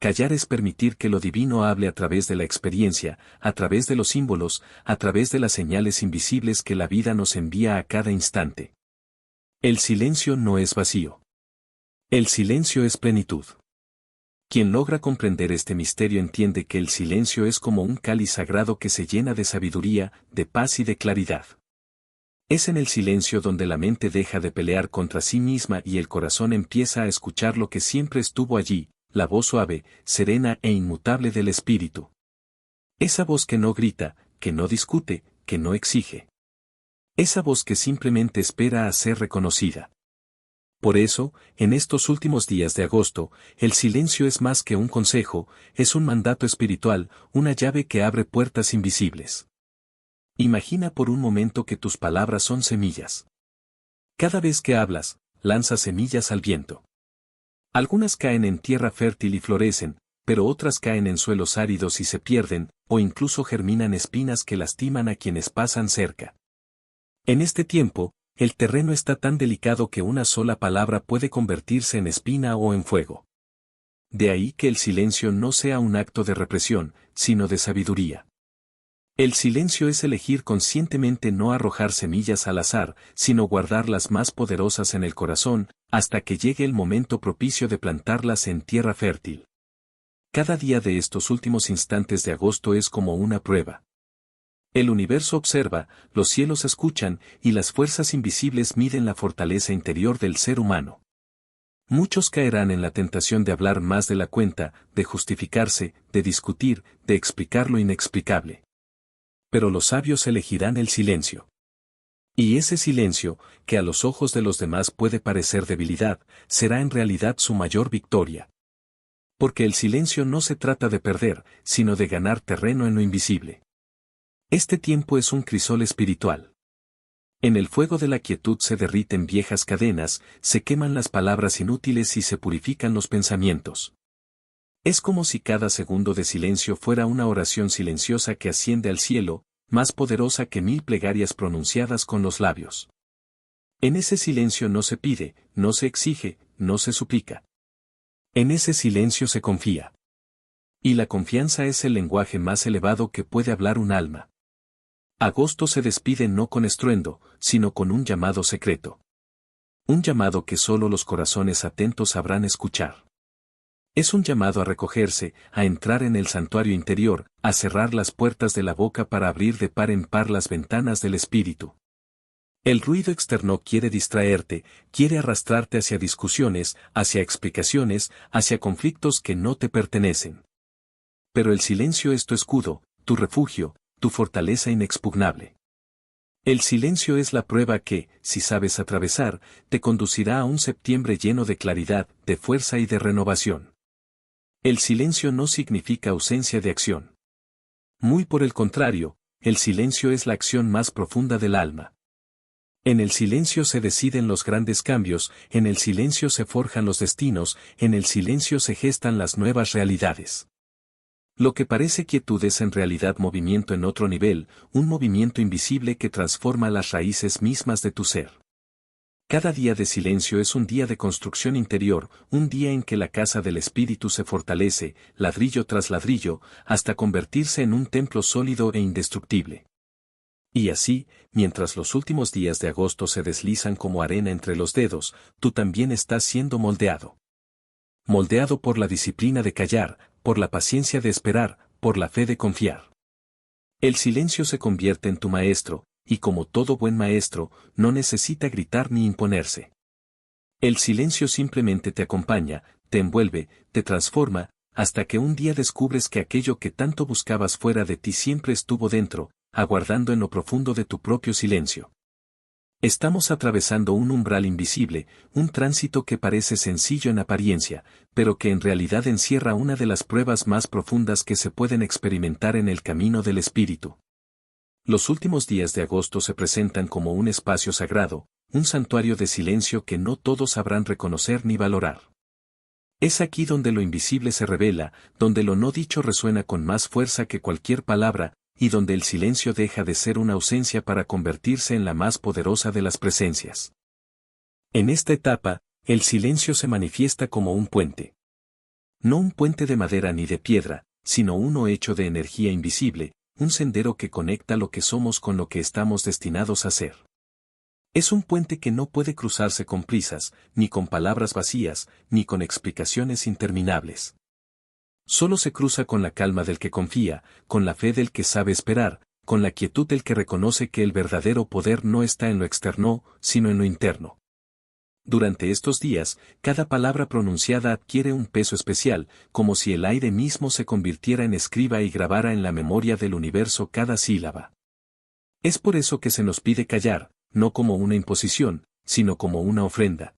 Callar es permitir que lo divino hable a través de la experiencia, a través de los símbolos, a través de las señales invisibles que la vida nos envía a cada instante. El silencio no es vacío. El silencio es plenitud. Quien logra comprender este misterio entiende que el silencio es como un cáliz sagrado que se llena de sabiduría, de paz y de claridad. Es en el silencio donde la mente deja de pelear contra sí misma y el corazón empieza a escuchar lo que siempre estuvo allí, la voz suave, serena e inmutable del espíritu. Esa voz que no grita, que no discute, que no exige. Esa voz que simplemente espera a ser reconocida. Por eso, en estos últimos días de agosto, el silencio es más que un consejo, es un mandato espiritual, una llave que abre puertas invisibles. Imagina por un momento que tus palabras son semillas. Cada vez que hablas, lanzas semillas al viento. Algunas caen en tierra fértil y florecen, pero otras caen en suelos áridos y se pierden, o incluso germinan espinas que lastiman a quienes pasan cerca. En este tiempo, el terreno está tan delicado que una sola palabra puede convertirse en espina o en fuego. De ahí que el silencio no sea un acto de represión, sino de sabiduría. El silencio es elegir conscientemente no arrojar semillas al azar, sino guardar las más poderosas en el corazón, hasta que llegue el momento propicio de plantarlas en tierra fértil. Cada día de estos últimos instantes de agosto es como una prueba. El universo observa, los cielos escuchan, y las fuerzas invisibles miden la fortaleza interior del ser humano. Muchos caerán en la tentación de hablar más de la cuenta, de justificarse, de discutir, de explicar lo inexplicable. Pero los sabios elegirán el silencio. Y ese silencio, que a los ojos de los demás puede parecer debilidad, será en realidad su mayor victoria. Porque el silencio no se trata de perder, sino de ganar terreno en lo invisible. Este tiempo es un crisol espiritual. En el fuego de la quietud se derriten viejas cadenas, se queman las palabras inútiles y se purifican los pensamientos. Es como si cada segundo de silencio fuera una oración silenciosa que asciende al cielo, más poderosa que 1000 plegarias pronunciadas con los labios. En ese silencio no se pide, no se exige, no se suplica. En ese silencio se confía. Y la confianza es el lenguaje más elevado que puede hablar un alma. Agosto se despide no con estruendo, sino con un llamado secreto. Un llamado que solo los corazones atentos sabrán escuchar. Es un llamado a recogerse, a entrar en el santuario interior, a cerrar las puertas de la boca para abrir de par en par las ventanas del espíritu. El ruido externo quiere distraerte, quiere arrastrarte hacia discusiones, hacia explicaciones, hacia conflictos que no te pertenecen. Pero el silencio es tu escudo, tu refugio, tu fortaleza inexpugnable. El silencio es la prueba que, si sabes atravesar, te conducirá a un septiembre lleno de claridad, de fuerza y de renovación. El silencio no significa ausencia de acción. Muy por el contrario, el silencio es la acción más profunda del alma. En el silencio se deciden los grandes cambios, en el silencio se forjan los destinos, en el silencio se gestan las nuevas realidades. Lo que parece quietud es en realidad movimiento en otro nivel, un movimiento invisible que transforma las raíces mismas de tu ser. Cada día de silencio es un día de construcción interior, un día en que la casa del espíritu se fortalece, ladrillo tras ladrillo, hasta convertirse en un templo sólido e indestructible. Y así, mientras los últimos días de agosto se deslizan como arena entre los dedos, tú también estás siendo moldeado. Moldeado por la disciplina de callar, por la paciencia de esperar, por la fe de confiar. El silencio se convierte en tu maestro, y como todo buen maestro, no necesita gritar ni imponerse. El silencio simplemente te acompaña, te envuelve, te transforma, hasta que un día descubres que aquello que tanto buscabas fuera de ti siempre estuvo dentro, aguardando en lo profundo de tu propio silencio. Estamos atravesando un umbral invisible, un tránsito que parece sencillo en apariencia, pero que en realidad encierra una de las pruebas más profundas que se pueden experimentar en el camino del espíritu. Los últimos días de agosto se presentan como un espacio sagrado, un santuario de silencio que no todos sabrán reconocer ni valorar. Es aquí donde lo invisible se revela, donde lo no dicho resuena con más fuerza que cualquier palabra, y donde el silencio deja de ser una ausencia para convertirse en la más poderosa de las presencias. En esta etapa, el silencio se manifiesta como un puente. No un puente de madera ni de piedra, sino uno hecho de energía invisible, un sendero que conecta lo que somos con lo que estamos destinados a ser. Es un puente que no puede cruzarse con prisas, ni con palabras vacías, ni con explicaciones interminables. Solo se cruza con la calma del que confía, con la fe del que sabe esperar, con la quietud del que reconoce que el verdadero poder no está en lo externo, sino en lo interno. Durante estos días, cada palabra pronunciada adquiere un peso especial, como si el aire mismo se convirtiera en escriba y grabara en la memoria del universo cada sílaba. Es por eso que se nos pide callar, no como una imposición, sino como una ofrenda.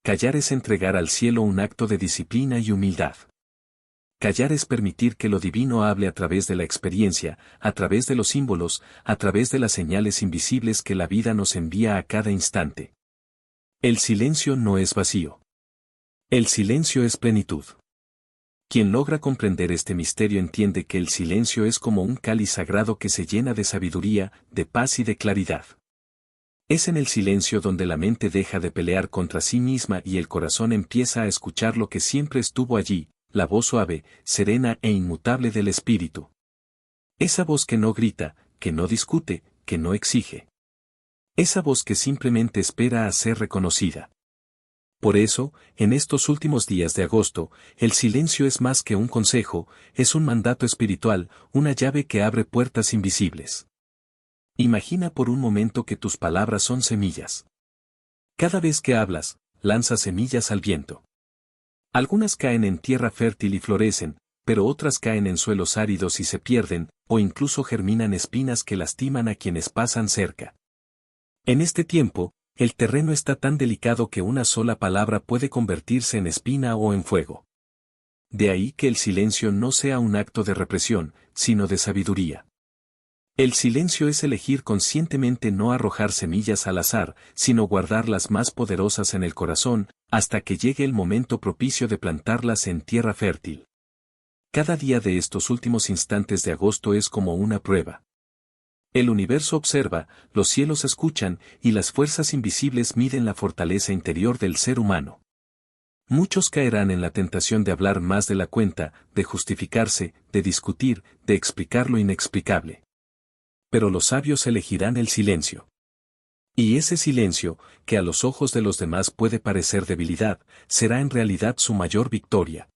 Callar es entregar al cielo un acto de disciplina y humildad. Callar es permitir que lo divino hable a través de la experiencia, a través de los símbolos, a través de las señales invisibles que la vida nos envía a cada instante. El silencio no es vacío. El silencio es plenitud. Quien logra comprender este misterio entiende que el silencio es como un cáliz sagrado que se llena de sabiduría, de paz y de claridad. Es en el silencio donde la mente deja de pelear contra sí misma y el corazón empieza a escuchar lo que siempre estuvo allí, la voz suave, serena e inmutable del espíritu. Esa voz que no grita, que no discute, que no exige. Esa voz que simplemente espera a ser reconocida. Por eso, en estos últimos días de agosto, el silencio es más que un consejo, es un mandato espiritual, una llave que abre puertas invisibles. Imagina por un momento que tus palabras son semillas. Cada vez que hablas, lanzas semillas al viento. Algunas caen en tierra fértil y florecen, pero otras caen en suelos áridos y se pierden, o incluso germinan espinas que lastiman a quienes pasan cerca. En este tiempo, el terreno está tan delicado que una sola palabra puede convertirse en espina o en fuego. De ahí que el silencio no sea un acto de represión, sino de sabiduría. El silencio es elegir conscientemente no arrojar semillas al azar, sino guardar las más poderosas en el corazón, hasta que llegue el momento propicio de plantarlas en tierra fértil. Cada día de estos últimos instantes de agosto es como una prueba. El universo observa, los cielos escuchan, y las fuerzas invisibles miden la fortaleza interior del ser humano. Muchos caerán en la tentación de hablar más de la cuenta, de justificarse, de discutir, de explicar lo inexplicable. Pero los sabios elegirán el silencio. Y ese silencio, que a los ojos de los demás puede parecer debilidad, será en realidad su mayor victoria.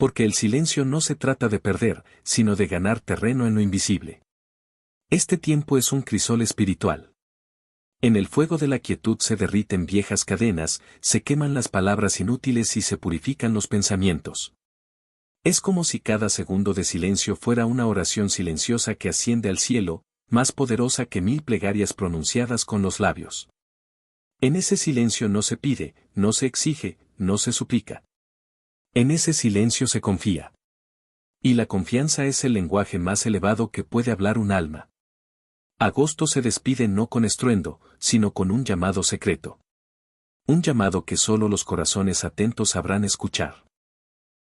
Porque el silencio no se trata de perder, sino de ganar terreno en lo invisible. Este tiempo es un crisol espiritual. En el fuego de la quietud se derriten viejas cadenas, se queman las palabras inútiles y se purifican los pensamientos. Es como si cada segundo de silencio fuera una oración silenciosa que asciende al cielo, más poderosa que 1000 plegarias pronunciadas con los labios. En ese silencio no se pide, no se exige, no se suplica. En ese silencio se confía. Y la confianza es el lenguaje más elevado que puede hablar un alma. Agosto se despide no con estruendo, sino con un llamado secreto. Un llamado que solo los corazones atentos sabrán escuchar.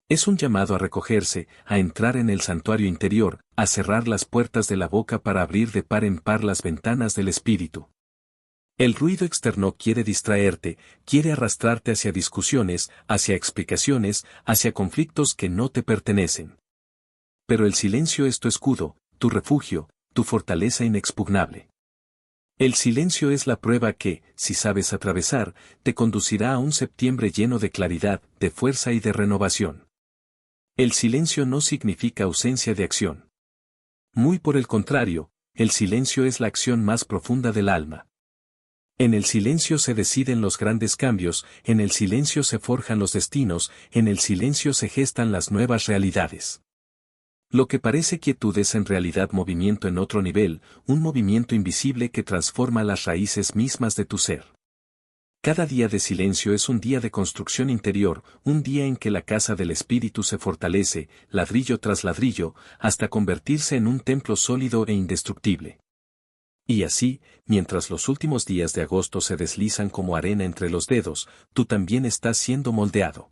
Es un llamado a recogerse, a entrar en el santuario interior, a cerrar las puertas de la boca para abrir de par en par las ventanas del espíritu. El ruido externo quiere distraerte, quiere arrastrarte hacia discusiones, hacia explicaciones, hacia conflictos que no te pertenecen. Pero el silencio es tu escudo, tu refugio, tu fortaleza inexpugnable. El silencio es la prueba que, si sabes atravesar, te conducirá a un septiembre lleno de claridad, de fuerza y de renovación. El silencio no significa ausencia de acción. Muy por el contrario, el silencio es la acción más profunda del alma. En el silencio se deciden los grandes cambios, en el silencio se forjan los destinos, en el silencio se gestan las nuevas realidades. Lo que parece quietud es en realidad movimiento en otro nivel, un movimiento invisible que transforma las raíces mismas de tu ser. Cada día de silencio es un día de construcción interior, un día en que la casa del espíritu se fortalece, ladrillo tras ladrillo, hasta convertirse en un templo sólido e indestructible. Y así, mientras los últimos días de agosto se deslizan como arena entre los dedos, tú también estás siendo moldeado.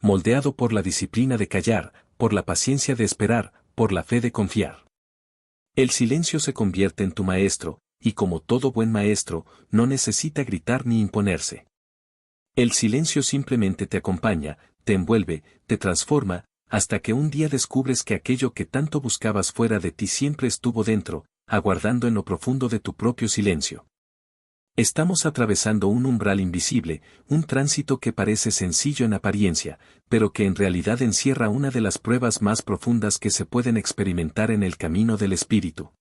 Moldeado por la disciplina de callar, por la paciencia de esperar, por la fe de confiar. El silencio se convierte en tu maestro, y como todo buen maestro, no necesita gritar ni imponerse. El silencio simplemente te acompaña, te envuelve, te transforma, hasta que un día descubres que aquello que tanto buscabas fuera de ti siempre estuvo dentro, aguardando en lo profundo de tu propio silencio. Estamos atravesando un umbral invisible, un tránsito que parece sencillo en apariencia, pero que en realidad encierra una de las pruebas más profundas que se pueden experimentar en el camino del espíritu.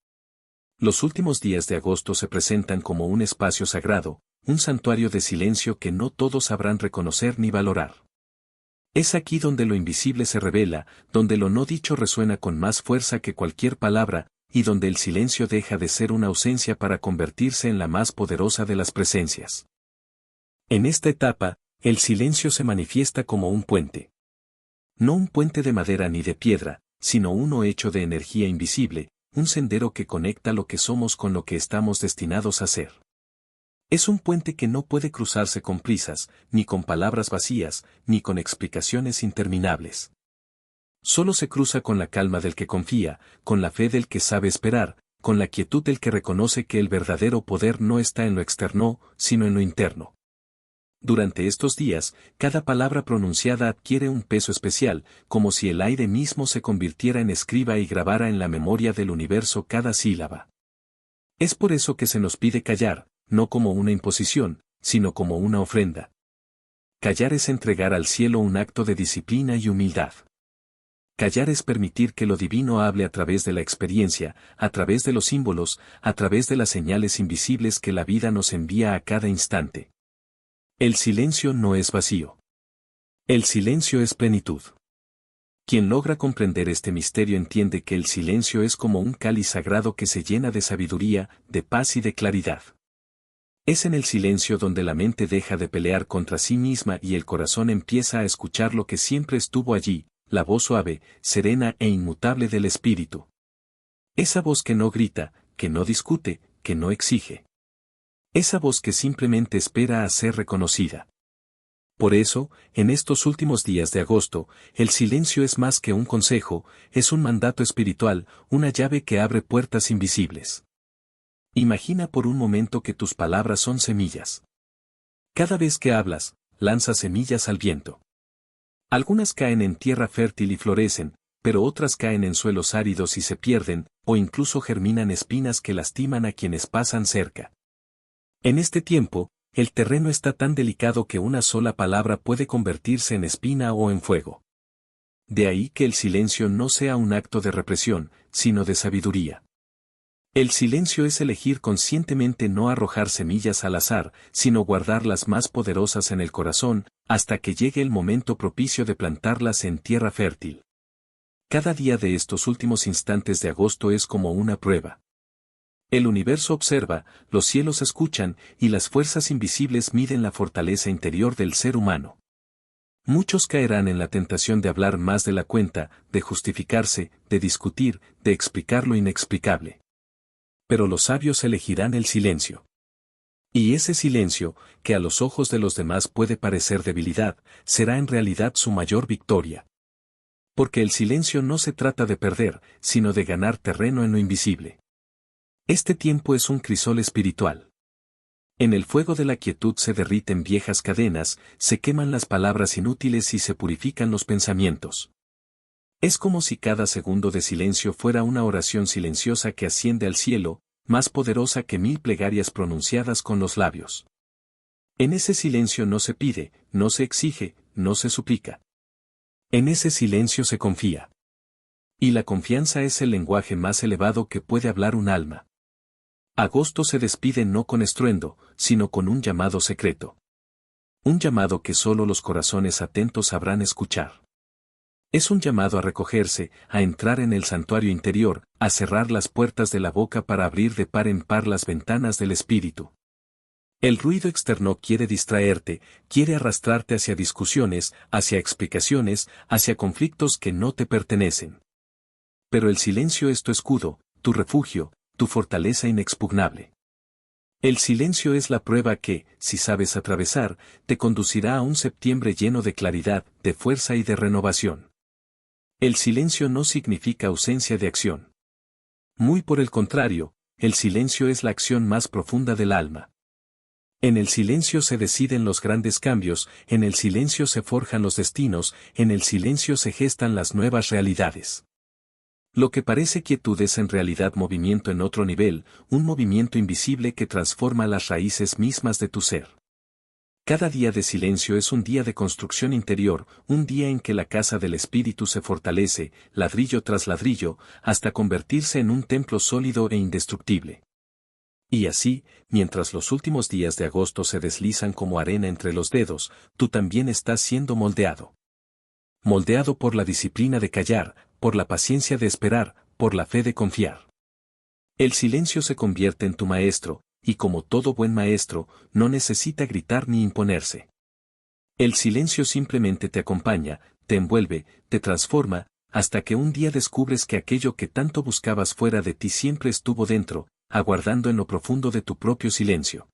Los últimos días de agosto se presentan como un espacio sagrado, un santuario de silencio que no todos sabrán reconocer ni valorar. Es aquí donde lo invisible se revela, donde lo no dicho resuena con más fuerza que cualquier palabra, y donde el silencio deja de ser una ausencia para convertirse en la más poderosa de las presencias. En esta etapa, el silencio se manifiesta como un puente. No un puente de madera ni de piedra, sino uno hecho de energía invisible, un sendero que conecta lo que somos con lo que estamos destinados a ser. Es un puente que no puede cruzarse con prisas, ni con palabras vacías, ni con explicaciones interminables. Solo se cruza con la calma del que confía, con la fe del que sabe esperar, con la quietud del que reconoce que el verdadero poder no está en lo externo, sino en lo interno. Durante estos días, cada palabra pronunciada adquiere un peso especial, como si el aire mismo se convirtiera en escriba y grabara en la memoria del universo cada sílaba. Es por eso que se nos pide callar, no como una imposición, sino como una ofrenda. Callar es entregar al cielo un acto de disciplina y humildad. Callar es permitir que lo divino hable a través de la experiencia, a través de los símbolos, a través de las señales invisibles que la vida nos envía a cada instante. El silencio no es vacío. El silencio es plenitud. Quien logra comprender este misterio entiende que el silencio es como un cáliz sagrado que se llena de sabiduría, de paz y de claridad. Es en el silencio donde la mente deja de pelear contra sí misma y el corazón empieza a escuchar lo que siempre estuvo allí, la voz suave, serena e inmutable del espíritu. Esa voz que no grita, que no discute, que no exige. Esa voz que simplemente espera a ser reconocida. Por eso, en estos últimos días de agosto, el silencio es más que un consejo, es un mandato espiritual, una llave que abre puertas invisibles. Imagina por un momento que tus palabras son semillas. Cada vez que hablas, lanzas semillas al viento. Algunas caen en tierra fértil y florecen, pero otras caen en suelos áridos y se pierden, o incluso germinan espinas que lastiman a quienes pasan cerca. En este tiempo, el terreno está tan delicado que una sola palabra puede convertirse en espina o en fuego. De ahí que el silencio no sea un acto de represión, sino de sabiduría. El silencio es elegir conscientemente no arrojar semillas al azar, sino guardar las más poderosas en el corazón, hasta que llegue el momento propicio de plantarlas en tierra fértil. Cada día de estos últimos instantes de agosto es como una prueba. El universo observa, los cielos escuchan, y las fuerzas invisibles miden la fortaleza interior del ser humano. Muchos caerán en la tentación de hablar más de la cuenta, de justificarse, de discutir, de explicar lo inexplicable. Pero los sabios elegirán el silencio. Y ese silencio, que a los ojos de los demás puede parecer debilidad, será en realidad su mayor victoria. Porque el silencio no se trata de perder, sino de ganar terreno en lo invisible. Este tiempo es un crisol espiritual. En el fuego de la quietud se derriten viejas cadenas, se queman las palabras inútiles y se purifican los pensamientos. Es como si cada segundo de silencio fuera una oración silenciosa que asciende al cielo, más poderosa que 1000 plegarias pronunciadas con los labios. En ese silencio no se pide, no se exige, no se suplica. En ese silencio se confía. Y la confianza es el lenguaje más elevado que puede hablar un alma. Agosto se despide no con estruendo, sino con un llamado secreto. Un llamado que solo los corazones atentos sabrán escuchar. Es un llamado a recogerse, a entrar en el santuario interior, a cerrar las puertas de la boca para abrir de par en par las ventanas del espíritu. El ruido externo quiere distraerte, quiere arrastrarte hacia discusiones, hacia explicaciones, hacia conflictos que no te pertenecen. Pero el silencio es tu escudo, tu refugio, tu fortaleza inexpugnable. El silencio es la prueba que, si sabes atravesar, te conducirá a un septiembre lleno de claridad, de fuerza y de renovación. El silencio no significa ausencia de acción. Muy por el contrario, el silencio es la acción más profunda del alma. En el silencio se deciden los grandes cambios, en el silencio se forjan los destinos, en el silencio se gestan las nuevas realidades. Lo que parece quietud es en realidad movimiento en otro nivel, un movimiento invisible que transforma las raíces mismas de tu ser. Cada día de silencio es un día de construcción interior, un día en que la casa del espíritu se fortalece, ladrillo tras ladrillo, hasta convertirse en un templo sólido e indestructible. Y así, mientras los últimos días de agosto se deslizan como arena entre los dedos, tú también estás siendo moldeado. Moldeado por la disciplina de callar, por la paciencia de esperar, por la fe de confiar. El silencio se convierte en tu maestro, y como todo buen maestro, no necesita gritar ni imponerse. El silencio simplemente te acompaña, te envuelve, te transforma, hasta que un día descubres que aquello que tanto buscabas fuera de ti siempre estuvo dentro, aguardando en lo profundo de tu propio silencio.